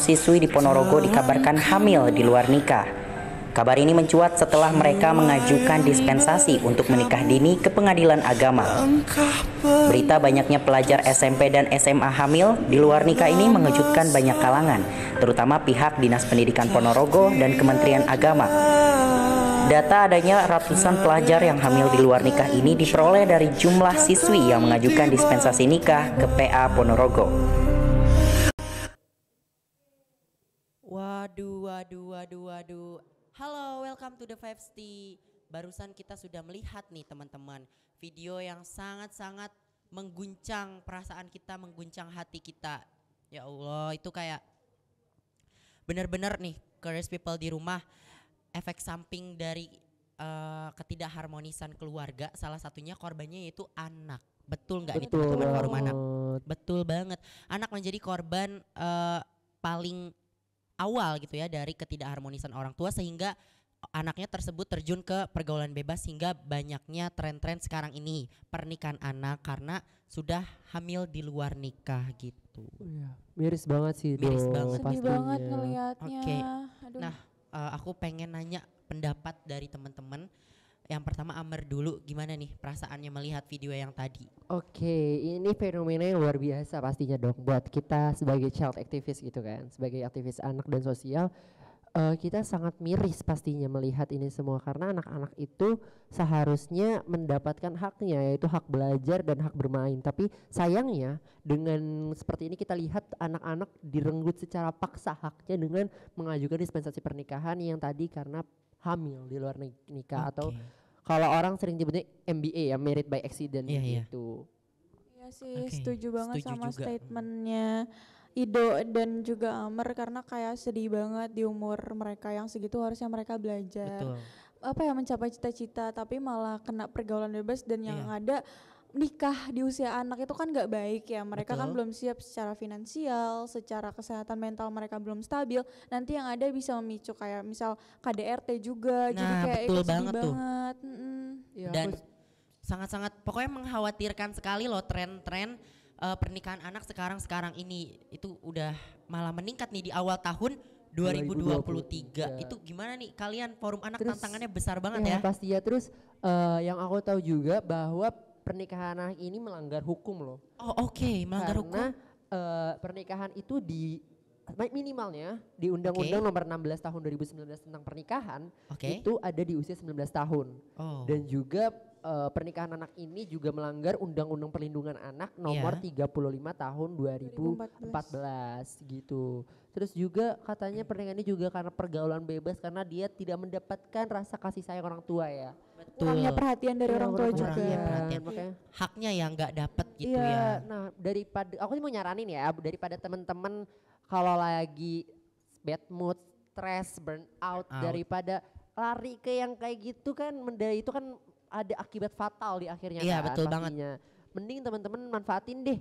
siswi di Ponorogo dikabarkan hamil di luar nikah. Kabar ini mencuat setelah mereka mengajukan dispensasi untuk menikah dini ke Pengadilan Agama. Berita banyaknya pelajar SMP dan SMA hamil di luar nikah ini mengejutkan banyak kalangan, terutama pihak Dinas Pendidikan Ponorogo dan Kementerian Agama. Data adanya ratusan pelajar yang hamil di luar nikah ini diperoleh dari jumlah siswi yang mengajukan dispensasi nikah ke PA Ponorogo. Waduh. Halo, welcome to the 5ST. Barusan kita sudah melihat nih teman-teman, video yang sangat-sangat mengguncang perasaan kita, mengguncang hati kita. Ya Allah, itu kayak benar-benar nih, curious people di rumah, efek samping dari ketidakharmonisan keluarga, salah satunya korbannya yaitu anak. Betul nggak nih teman-teman forum anak? Betul banget. Anak menjadi korban paling awal gitu ya dari ketidakharmonisan orang tua, sehingga anaknya tersebut terjun ke pergaulan bebas, hingga banyaknya tren-tren sekarang ini pernikahan anak karena sudah hamil di luar nikah gitu. Miris banget sih. Miris banget. Sedih banget ngelihatnya. Oke. Nah, aku pengen nanya pendapat dari teman-teman. Yang pertama Amer dulu, gimana nih perasaannya melihat video yang tadi? Oke, ini fenomena yang luar biasa pastinya dong buat kita sebagai child activist gitu kan, sebagai aktivis anak dan sosial. Kita sangat miris pastinya melihat ini semua, karena anak-anak itu seharusnya mendapatkan haknya, yaitu hak belajar dan hak bermain. Tapi sayangnya dengan seperti ini kita lihat anak-anak direnggut secara paksa haknya dengan mengajukan dispensasi pernikahan yang tadi karena hamil di luar nikah, atau kalau orang sering nyebutnya MBA ya, married by accident gitu. Iya sih, setuju banget sama statementnya Ido dan juga Amer, karena kayak sedih banget di umur mereka yang segitu harusnya mereka belajar. Betul. Apa ya, mencapai cita-cita, tapi malah kena pergaulan bebas dan yang ada nikah di usia anak itu kan gak baik ya. Mereka kan belum siap secara finansial, secara kesehatan mental mereka belum stabil. Nanti yang ada bisa memicu kayak misal KDRT juga. Nah, jadi kayak betul sedih banget tuh. Ya, Dan sangat-sangat pokoknya mengkhawatirkan sekali loh tren-tren pernikahan anak sekarang ini. Itu udah malah meningkat nih di awal tahun 2023. Itu gimana nih kalian forum anak Terus, tantangannya besar banget ya ya? pasti ya. Terus yang aku tahu juga bahwa pernikahan anak ini melanggar hukum loh. Oh oke, melanggar hukum. Karena pernikahan itu minimalnya di Undang-Undang Nomor 16 Tahun 2019 tentang pernikahan itu ada di usia 19 tahun. Dan juga pernikahan anak ini juga melanggar Undang-Undang Perlindungan Anak Nomor 35 Tahun 2014 gitu. Terus juga katanya pernikahan ini juga karena pergaulan bebas karena dia tidak mendapatkan rasa kasih sayang orang tua ya. Kurangnya perhatian dari orang tua juga. Kurangnya perhatian. Makanya Haknya yang nggak dapet gitu iya, ya. nah daripada aku sih mau nyaranin ya, daripada temen-temen kalau lagi bad mood, stress, burn out, daripada lari ke yang kayak gitu kan, itu kan ada akibat fatal di akhirnya. Iya, kan, betul pastinya. Mending teman-teman manfaatin deh,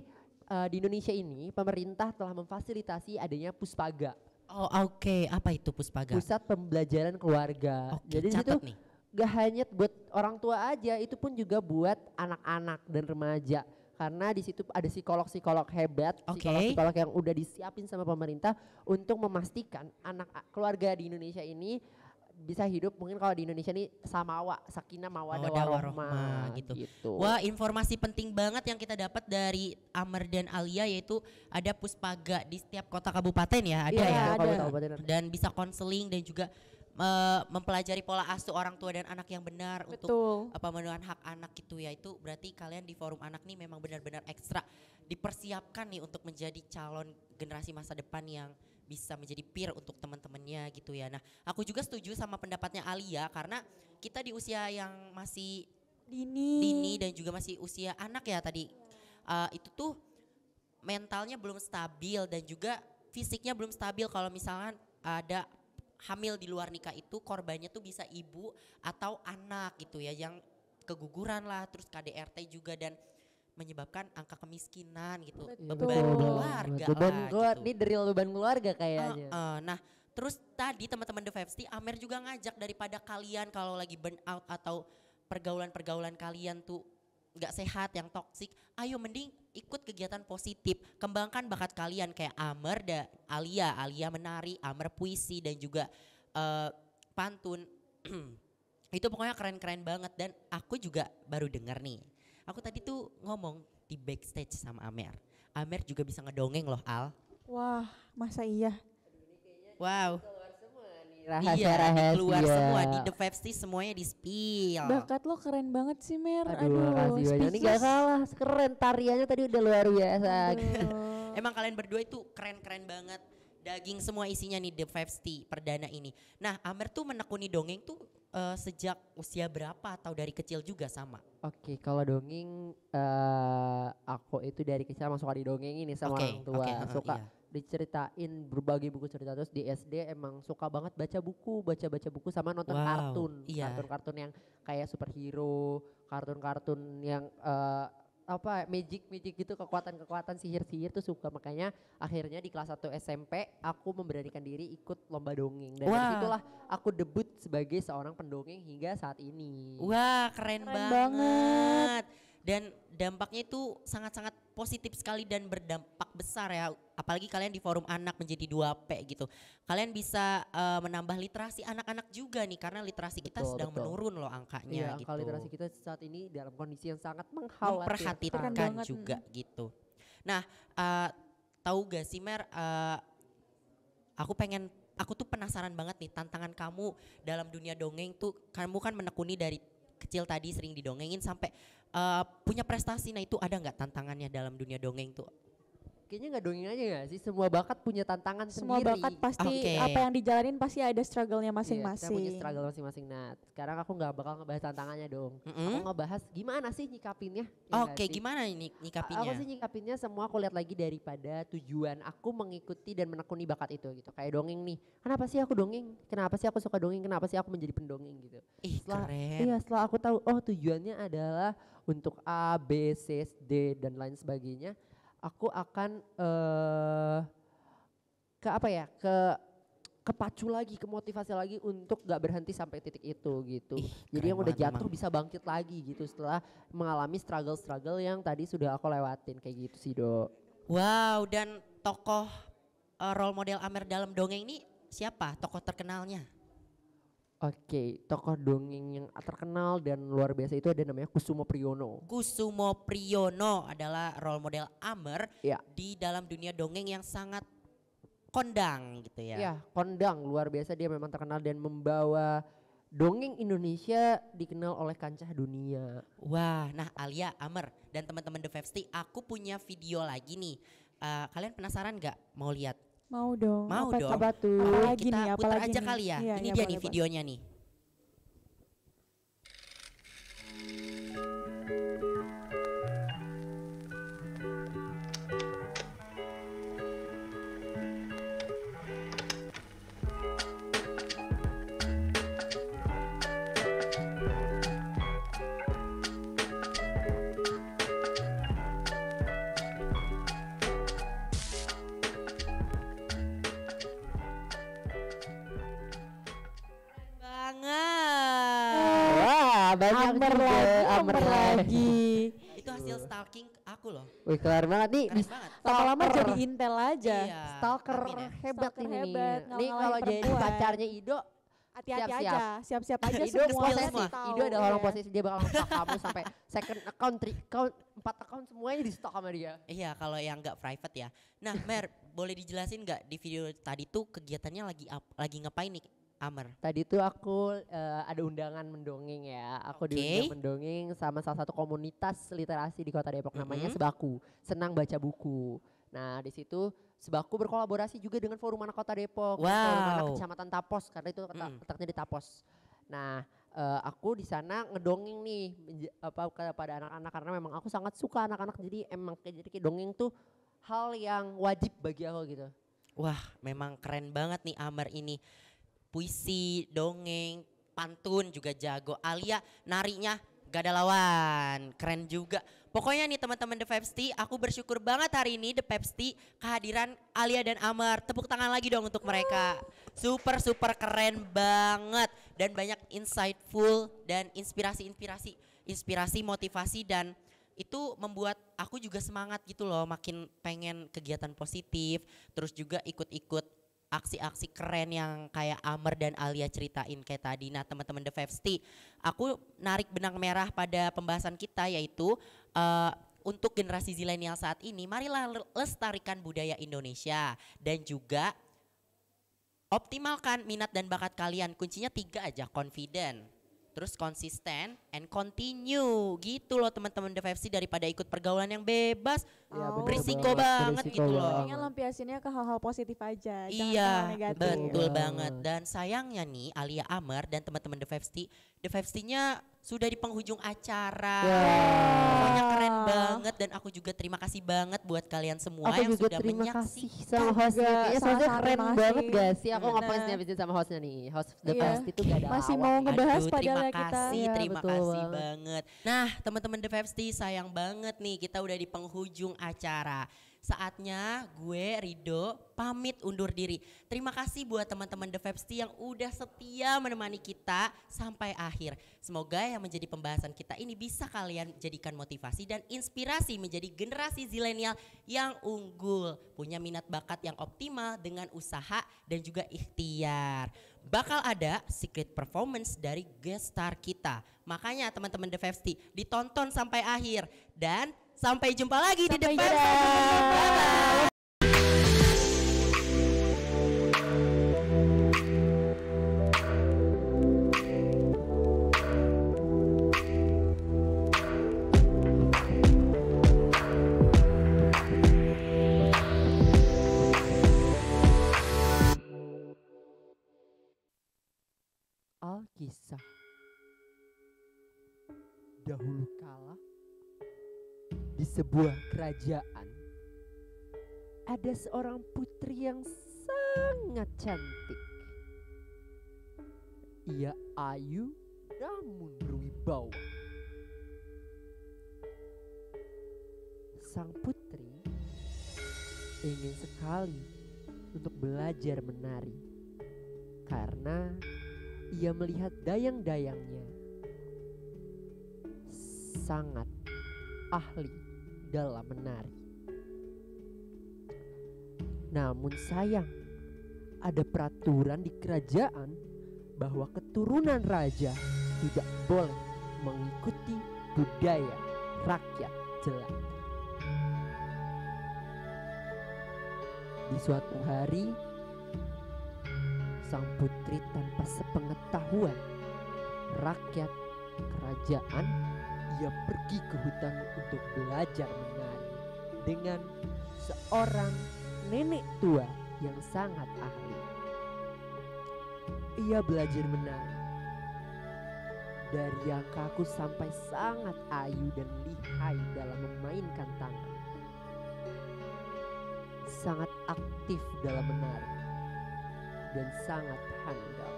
di Indonesia ini pemerintah telah memfasilitasi adanya Puspaga. Oh oke, apa itu Puspaga? Pusat Pembelajaran Keluarga. Oke, Jadi catat itu nih. gak hanya buat orang tua aja, itu pun juga buat anak-anak dan remaja. Karena di situ ada psikolog-psikolog hebat, psikolog-psikolog yang udah disiapin sama pemerintah untuk memastikan anak keluarga di Indonesia ini bisa hidup, mungkin kalau di Indonesia ini samawa, sakinah mawadah warohmah gitu. gitu. Wah, informasi penting banget yang kita dapat dari Amer dan Alia, yaitu ada Puspaga di setiap kota kabupaten ya, ada ya. Kabupaten. Dan bisa konseling dan juga mempelajari pola asuh orang tua dan anak yang benar untuk pemenuhan hak anak gitu ya. Itu berarti kalian di forum anak nih memang benar-benar ekstra dipersiapkan nih untuk menjadi calon generasi masa depan yang bisa menjadi peer untuk teman-temannya gitu ya. Nah, aku juga setuju sama pendapatnya Alia karena kita di usia yang masih dini dan juga masih usia anak ya tadi, itu tuh mentalnya belum stabil dan juga fisiknya belum stabil. Kalau misalkan ada hamil di luar nikah itu korbannya tuh bisa ibu atau anak gitu ya, yang keguguran lah, terus KDRT juga, dan menyebabkan angka kemiskinan gitu. Beban keluarga lah gitu. Ini dari beban keluarga kayaknya. Nah terus tadi teman-teman The Fevsti, Amer juga ngajak daripada kalian kalau lagi burn out atau pergaulan-pergaulan kalian tuh gak sehat, yang toksik, ayo mending ikut kegiatan positif, kembangkan bakat kalian kayak Amer dan Alia menari, Amer puisi dan juga pantun. Itu pokoknya keren-keren banget. Dan aku juga baru dengar nih, aku tadi tuh ngomong di backstage sama Amer juga bisa ngedongeng loh Al. Wah, masa iya? Wow. Rahasia-rahasia. Keluar semua di The Fevsti, semuanya di spill. Bakat lo keren banget sih Mer. Aduh, makasih banyak. Ini gak kalah, keren, tariannya tadi udah luar biasa. Emang kalian berdua itu keren-keren banget. Daging semua isinya nih The Fevsti perdana ini. Nah, Amer tuh menekuni dongeng tuh sejak usia berapa atau dari kecil juga sama? Oke, kalau dongeng aku itu dari kecil emang suka didongengin nih sama orang tua. Suka diceritain berbagai buku cerita. Terus di SD emang suka banget baca buku sama nonton kartun. Kartun-kartun yang kayak superhero, kartun-kartun yang magic gitu, kekuatan sihir tuh suka. Makanya akhirnya di kelas 1 SMP aku memberanikan diri ikut lomba dongeng. Dan dari situlah aku debut sebagai seorang pendongeng hingga saat ini. Wah, keren banget. Dan dampaknya itu sangat-sangat positif sekali dan berdampak besar ya. Apalagi kalian di forum anak menjadi 2P gitu. Kalian bisa menambah literasi anak-anak juga nih, karena literasi kita sedang menurun loh angkanya gitu. Angka literasi kita saat ini dalam kondisi yang sangat mengkhawatirkan juga gitu. Nah, tahu gak sih Mer, aku tuh penasaran banget nih tantangan kamu dalam dunia dongeng tuh. Kamu kan menekuni dari kecil tadi sering didongengin sampai punya prestasi. Nah itu ada nggak tantangannya dalam dunia dongeng tuh? Kayaknya nggak dongeng aja gak sih, semua bakat punya tantangan semua sendiri. Bakat pasti apa yang dijalanin pasti ada struggle-nya masing-masing. Kita punya struggle masing-masing. Nah sekarang aku nggak bakal ngebahas tantangannya dong. Aku ngebahas gimana sih nyikapinnya. Gimana ini nyikapinnya? Aku sih nyikapinnya semua aku lihat lagi daripada tujuan aku mengikuti dan menekuni bakat itu gitu. Kayak dongeng nih, kenapa sih aku dongeng? Kenapa sih aku suka dongeng? Kenapa sih aku menjadi pendongeng gitu? Keren. Iya, setelah aku tahu tujuannya adalah untuk A, B, C, D dan lain sebagainya. Aku akan kepacu lagi, kemotivasi lagi untuk gak berhenti sampai titik itu gitu. Jadi yang udah jatuh bisa bangkit lagi gitu setelah mengalami struggle yang tadi sudah aku lewatin kayak gitu sih, Do. Wow, dan tokoh role model Amer dalam dongeng ini siapa tokoh terkenalnya? Oke, tokoh dongeng yang terkenal dan luar biasa itu ada namanya Kusumo Priyono. Kusumo Priyono adalah role model Amer Iya. di dalam dunia dongeng yang sangat kondang gitu ya. Ya, kondang luar biasa, dia memang terkenal dan membawa dongeng Indonesia dikenal oleh kancah dunia. Wah, nah Alia, Amer dan teman-teman The Fevsti, aku punya video lagi nih. Kalian penasaran nggak mau lihat? Mau dong. Mau Apa dong. Apa tuh? Apalagi Kita nih, putar apalagi aja nih? kali ya. Iya, Ini iya, dia boleh, nih boleh. videonya nih. Banget. Wah, banyak Amer juga. lagi, Amer Amer lagi. Itu hasil stalking aku loh. Wih, kelar banget nih. Keren banget. Lama-lama Stalker. jadi intel aja. Iya. Stalker Amin ya. hebat Stalker ini. hebat, Nih ngalah-ngalahin kalau jadi perempuan. pacarnya Ido, Hati-hati Siap-siap. aja, siap-siap aja Ido semua. posesif. semua. Tahu, Ido adalah orang ya. posesif, dia bakal nge-stalk kamu sampai second account, 4 account semuanya di stalk sama dia. Iya, kalau yang nggak private ya. Nah, Mer, boleh dijelasin nggak di video tadi tuh kegiatannya lagi ngapain nih, Amer? Tadi tuh aku ada undangan mendongeng ya. Aku Oke. diundang mendongeng sama salah satu komunitas literasi di Kota Depok, namanya Mm-mm. Sebaku, Senang Baca Buku. Nah, di situ Sebaku berkolaborasi juga dengan Forum Anak Kota Depok, dan Forum Anak Wow. Kecamatan Tapos, karena itu Mm. letaknya di Tapos. Nah, aku di sana ngedongeng nih kepada anak-anak, karena memang aku sangat suka anak-anak, jadi emang jadi kayak dongeng tuh hal yang wajib bagi aku gitu. Wah, memang keren banget nih Amer ini. Puisi, dongeng, pantun juga jago. Alia narinya gak ada lawan. Keren juga. Pokoknya nih teman-teman The Fevsti, aku bersyukur banget hari ini The Fevsti kehadiran Alia dan Amer. Tepuk tangan lagi dong untuk mereka. Super keren banget dan banyak insightful dan inspirasi motivasi, dan itu membuat aku juga semangat gitu loh, makin pengen kegiatan positif, terus juga ikut-ikut aksi-aksi keren yang kayak Amer dan Alia ceritain kayak tadi. Nah teman-teman The Fevsti, aku narik benang merah pada pembahasan kita, yaitu untuk generasi zilenial saat ini, marilah lestarikan budaya Indonesia dan juga optimalkan minat dan bakat kalian. Kuncinya 3 aja, confident, terus konsisten, and continue. Gitu loh teman-teman The Fevsti, daripada ikut pergaulan yang bebas. Ya, Oh. Berisiko banget gitu loh. Kayaknya lampiasinnya ke hal-hal positif aja. jangan Iya, hal negatif. betul Iya. banget. Dan sayangnya nih Alia, Amer dan teman-teman The Fevsti-nya sudah di penghujung acara. Ya. Pokoknya keren banget, dan aku juga terima kasih banget buat kalian semua Aku yang juga sudah terima menyaksikan. kasih sama hostnya. juga, Kayaknya hostnya sama-sama keren terima banget kasih. gak sih? Aku Bener. ngapain sih sama hostnya nih. Host The Iya. Best itu gak ada Masih lawan. mau ngebahas Aduh, padahal terima ya kita. kasih, Iya, terima betul kasih banget. banget. Nah teman-teman The Fevsti, sayang banget nih kita udah di penghujung acara. Saatnya gue, Rido, pamit undur diri. Terima kasih buat teman-teman The Fevsti yang udah setia menemani kita sampai akhir. Semoga yang menjadi pembahasan kita ini bisa kalian jadikan motivasi dan inspirasi menjadi generasi zilenial yang unggul, punya minat bakat yang optimal dengan usaha dan juga ikhtiar. Bakal ada secret performance dari guest star kita. Makanya teman-teman The Fevsti ditonton sampai akhir, dan sampai jumpa lagi di The Sampai Fevsti. jumpa. Bye-bye. Alkisah. Dahulu kala di sebuah kerajaan ada seorang putri yang sangat cantik. Ia ayu namun berwibawa. Sang putri ingin sekali untuk belajar menari karena ia melihat dayang-dayangnya sangat ahli dalam menari. Namun sayang, ada peraturan di kerajaan bahwa keturunan raja tidak boleh mengikuti budaya rakyat jelata. Di suatu hari, sang putri tanpa sepengetahuan rakyat kerajaan, ia pergi ke hutan untuk belajar menari dengan seorang nenek tua yang sangat ahli. Ia belajar menari dari yang kaku sampai sangat ayu dan lihai dalam memainkan tangan. Sangat aktif dalam menari dan sangat handal.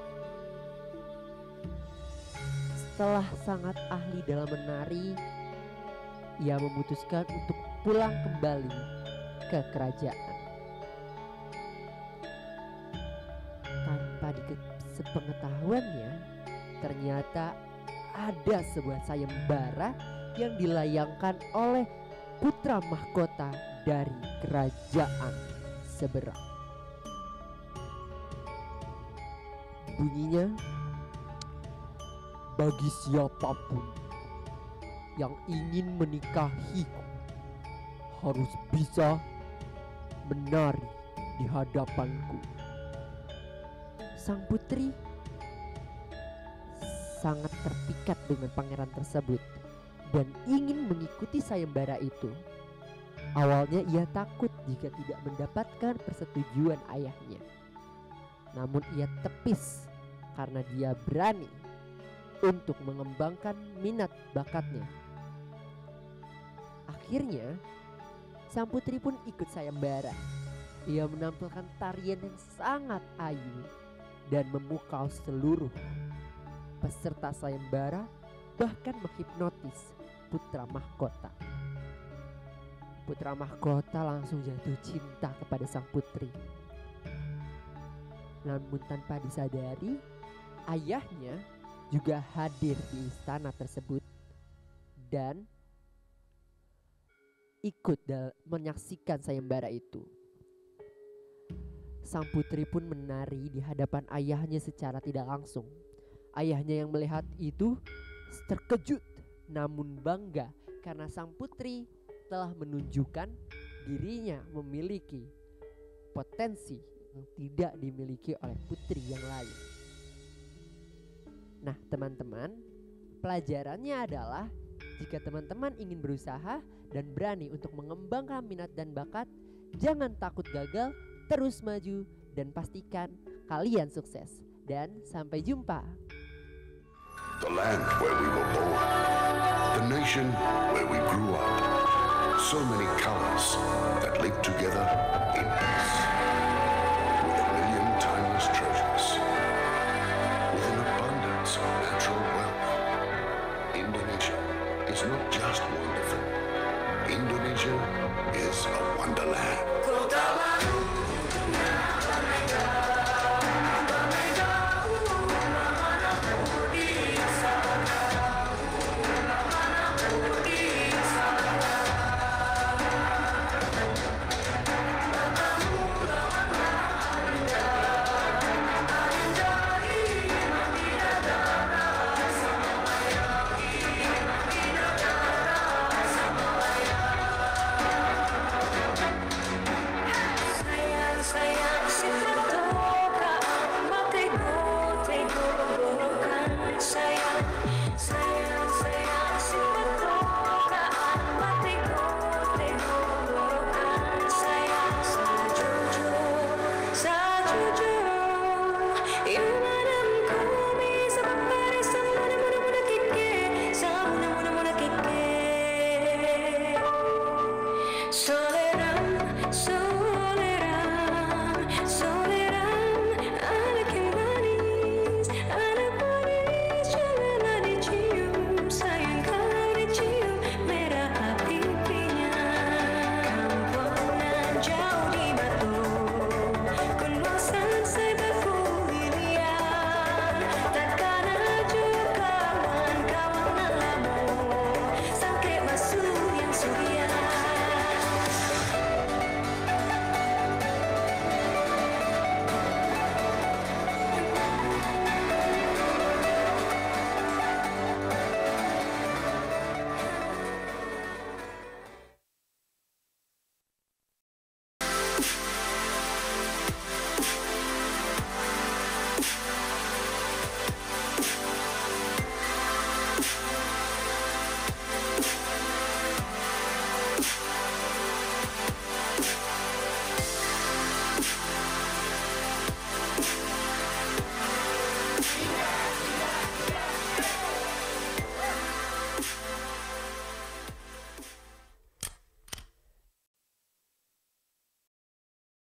Setelah sangat ahli dalam menari, ia memutuskan untuk pulang kembali ke kerajaan. Tanpa sepengetahuannya, ternyata ada sebuah sayembara yang dilayangkan oleh putra mahkota dari kerajaan seberang. Bunyinya, bagi siapapun yang ingin menikahiku harus bisa menari di hadapanku. Sang putri sangat terpikat dengan pangeran tersebut dan ingin mengikuti sayembara itu. Awalnya ia takut jika tidak mendapatkan persetujuan ayahnya. Namun ia tepis karena dia berani untuk mengembangkan minat bakatnya. Akhirnya, sang putri pun ikut sayembara. Ia menampilkan tarian yang sangat ayu dan memukau seluruh peserta sayembara, bahkan menghipnotis putra mahkota. Putra mahkota langsung jatuh cinta kepada sang putri. Namun tanpa disadari, ayahnya juga hadir di istana tersebut dan ikut menyaksikan sayembara itu. Sang putri pun menari di hadapan ayahnya secara tidak langsung. Ayahnya yang melihat itu terkejut namun bangga karena sang putri telah menunjukkan dirinya memiliki potensi yang tidak dimiliki oleh putri yang lain. Nah teman-teman, pelajarannya adalah jika teman-teman ingin berusaha dan berani untuk mengembangkan minat dan bakat, jangan takut gagal, terus maju dan pastikan kalian sukses. Dan sampai jumpa. The land where we were born, the nation where we grew up, so many colors that live together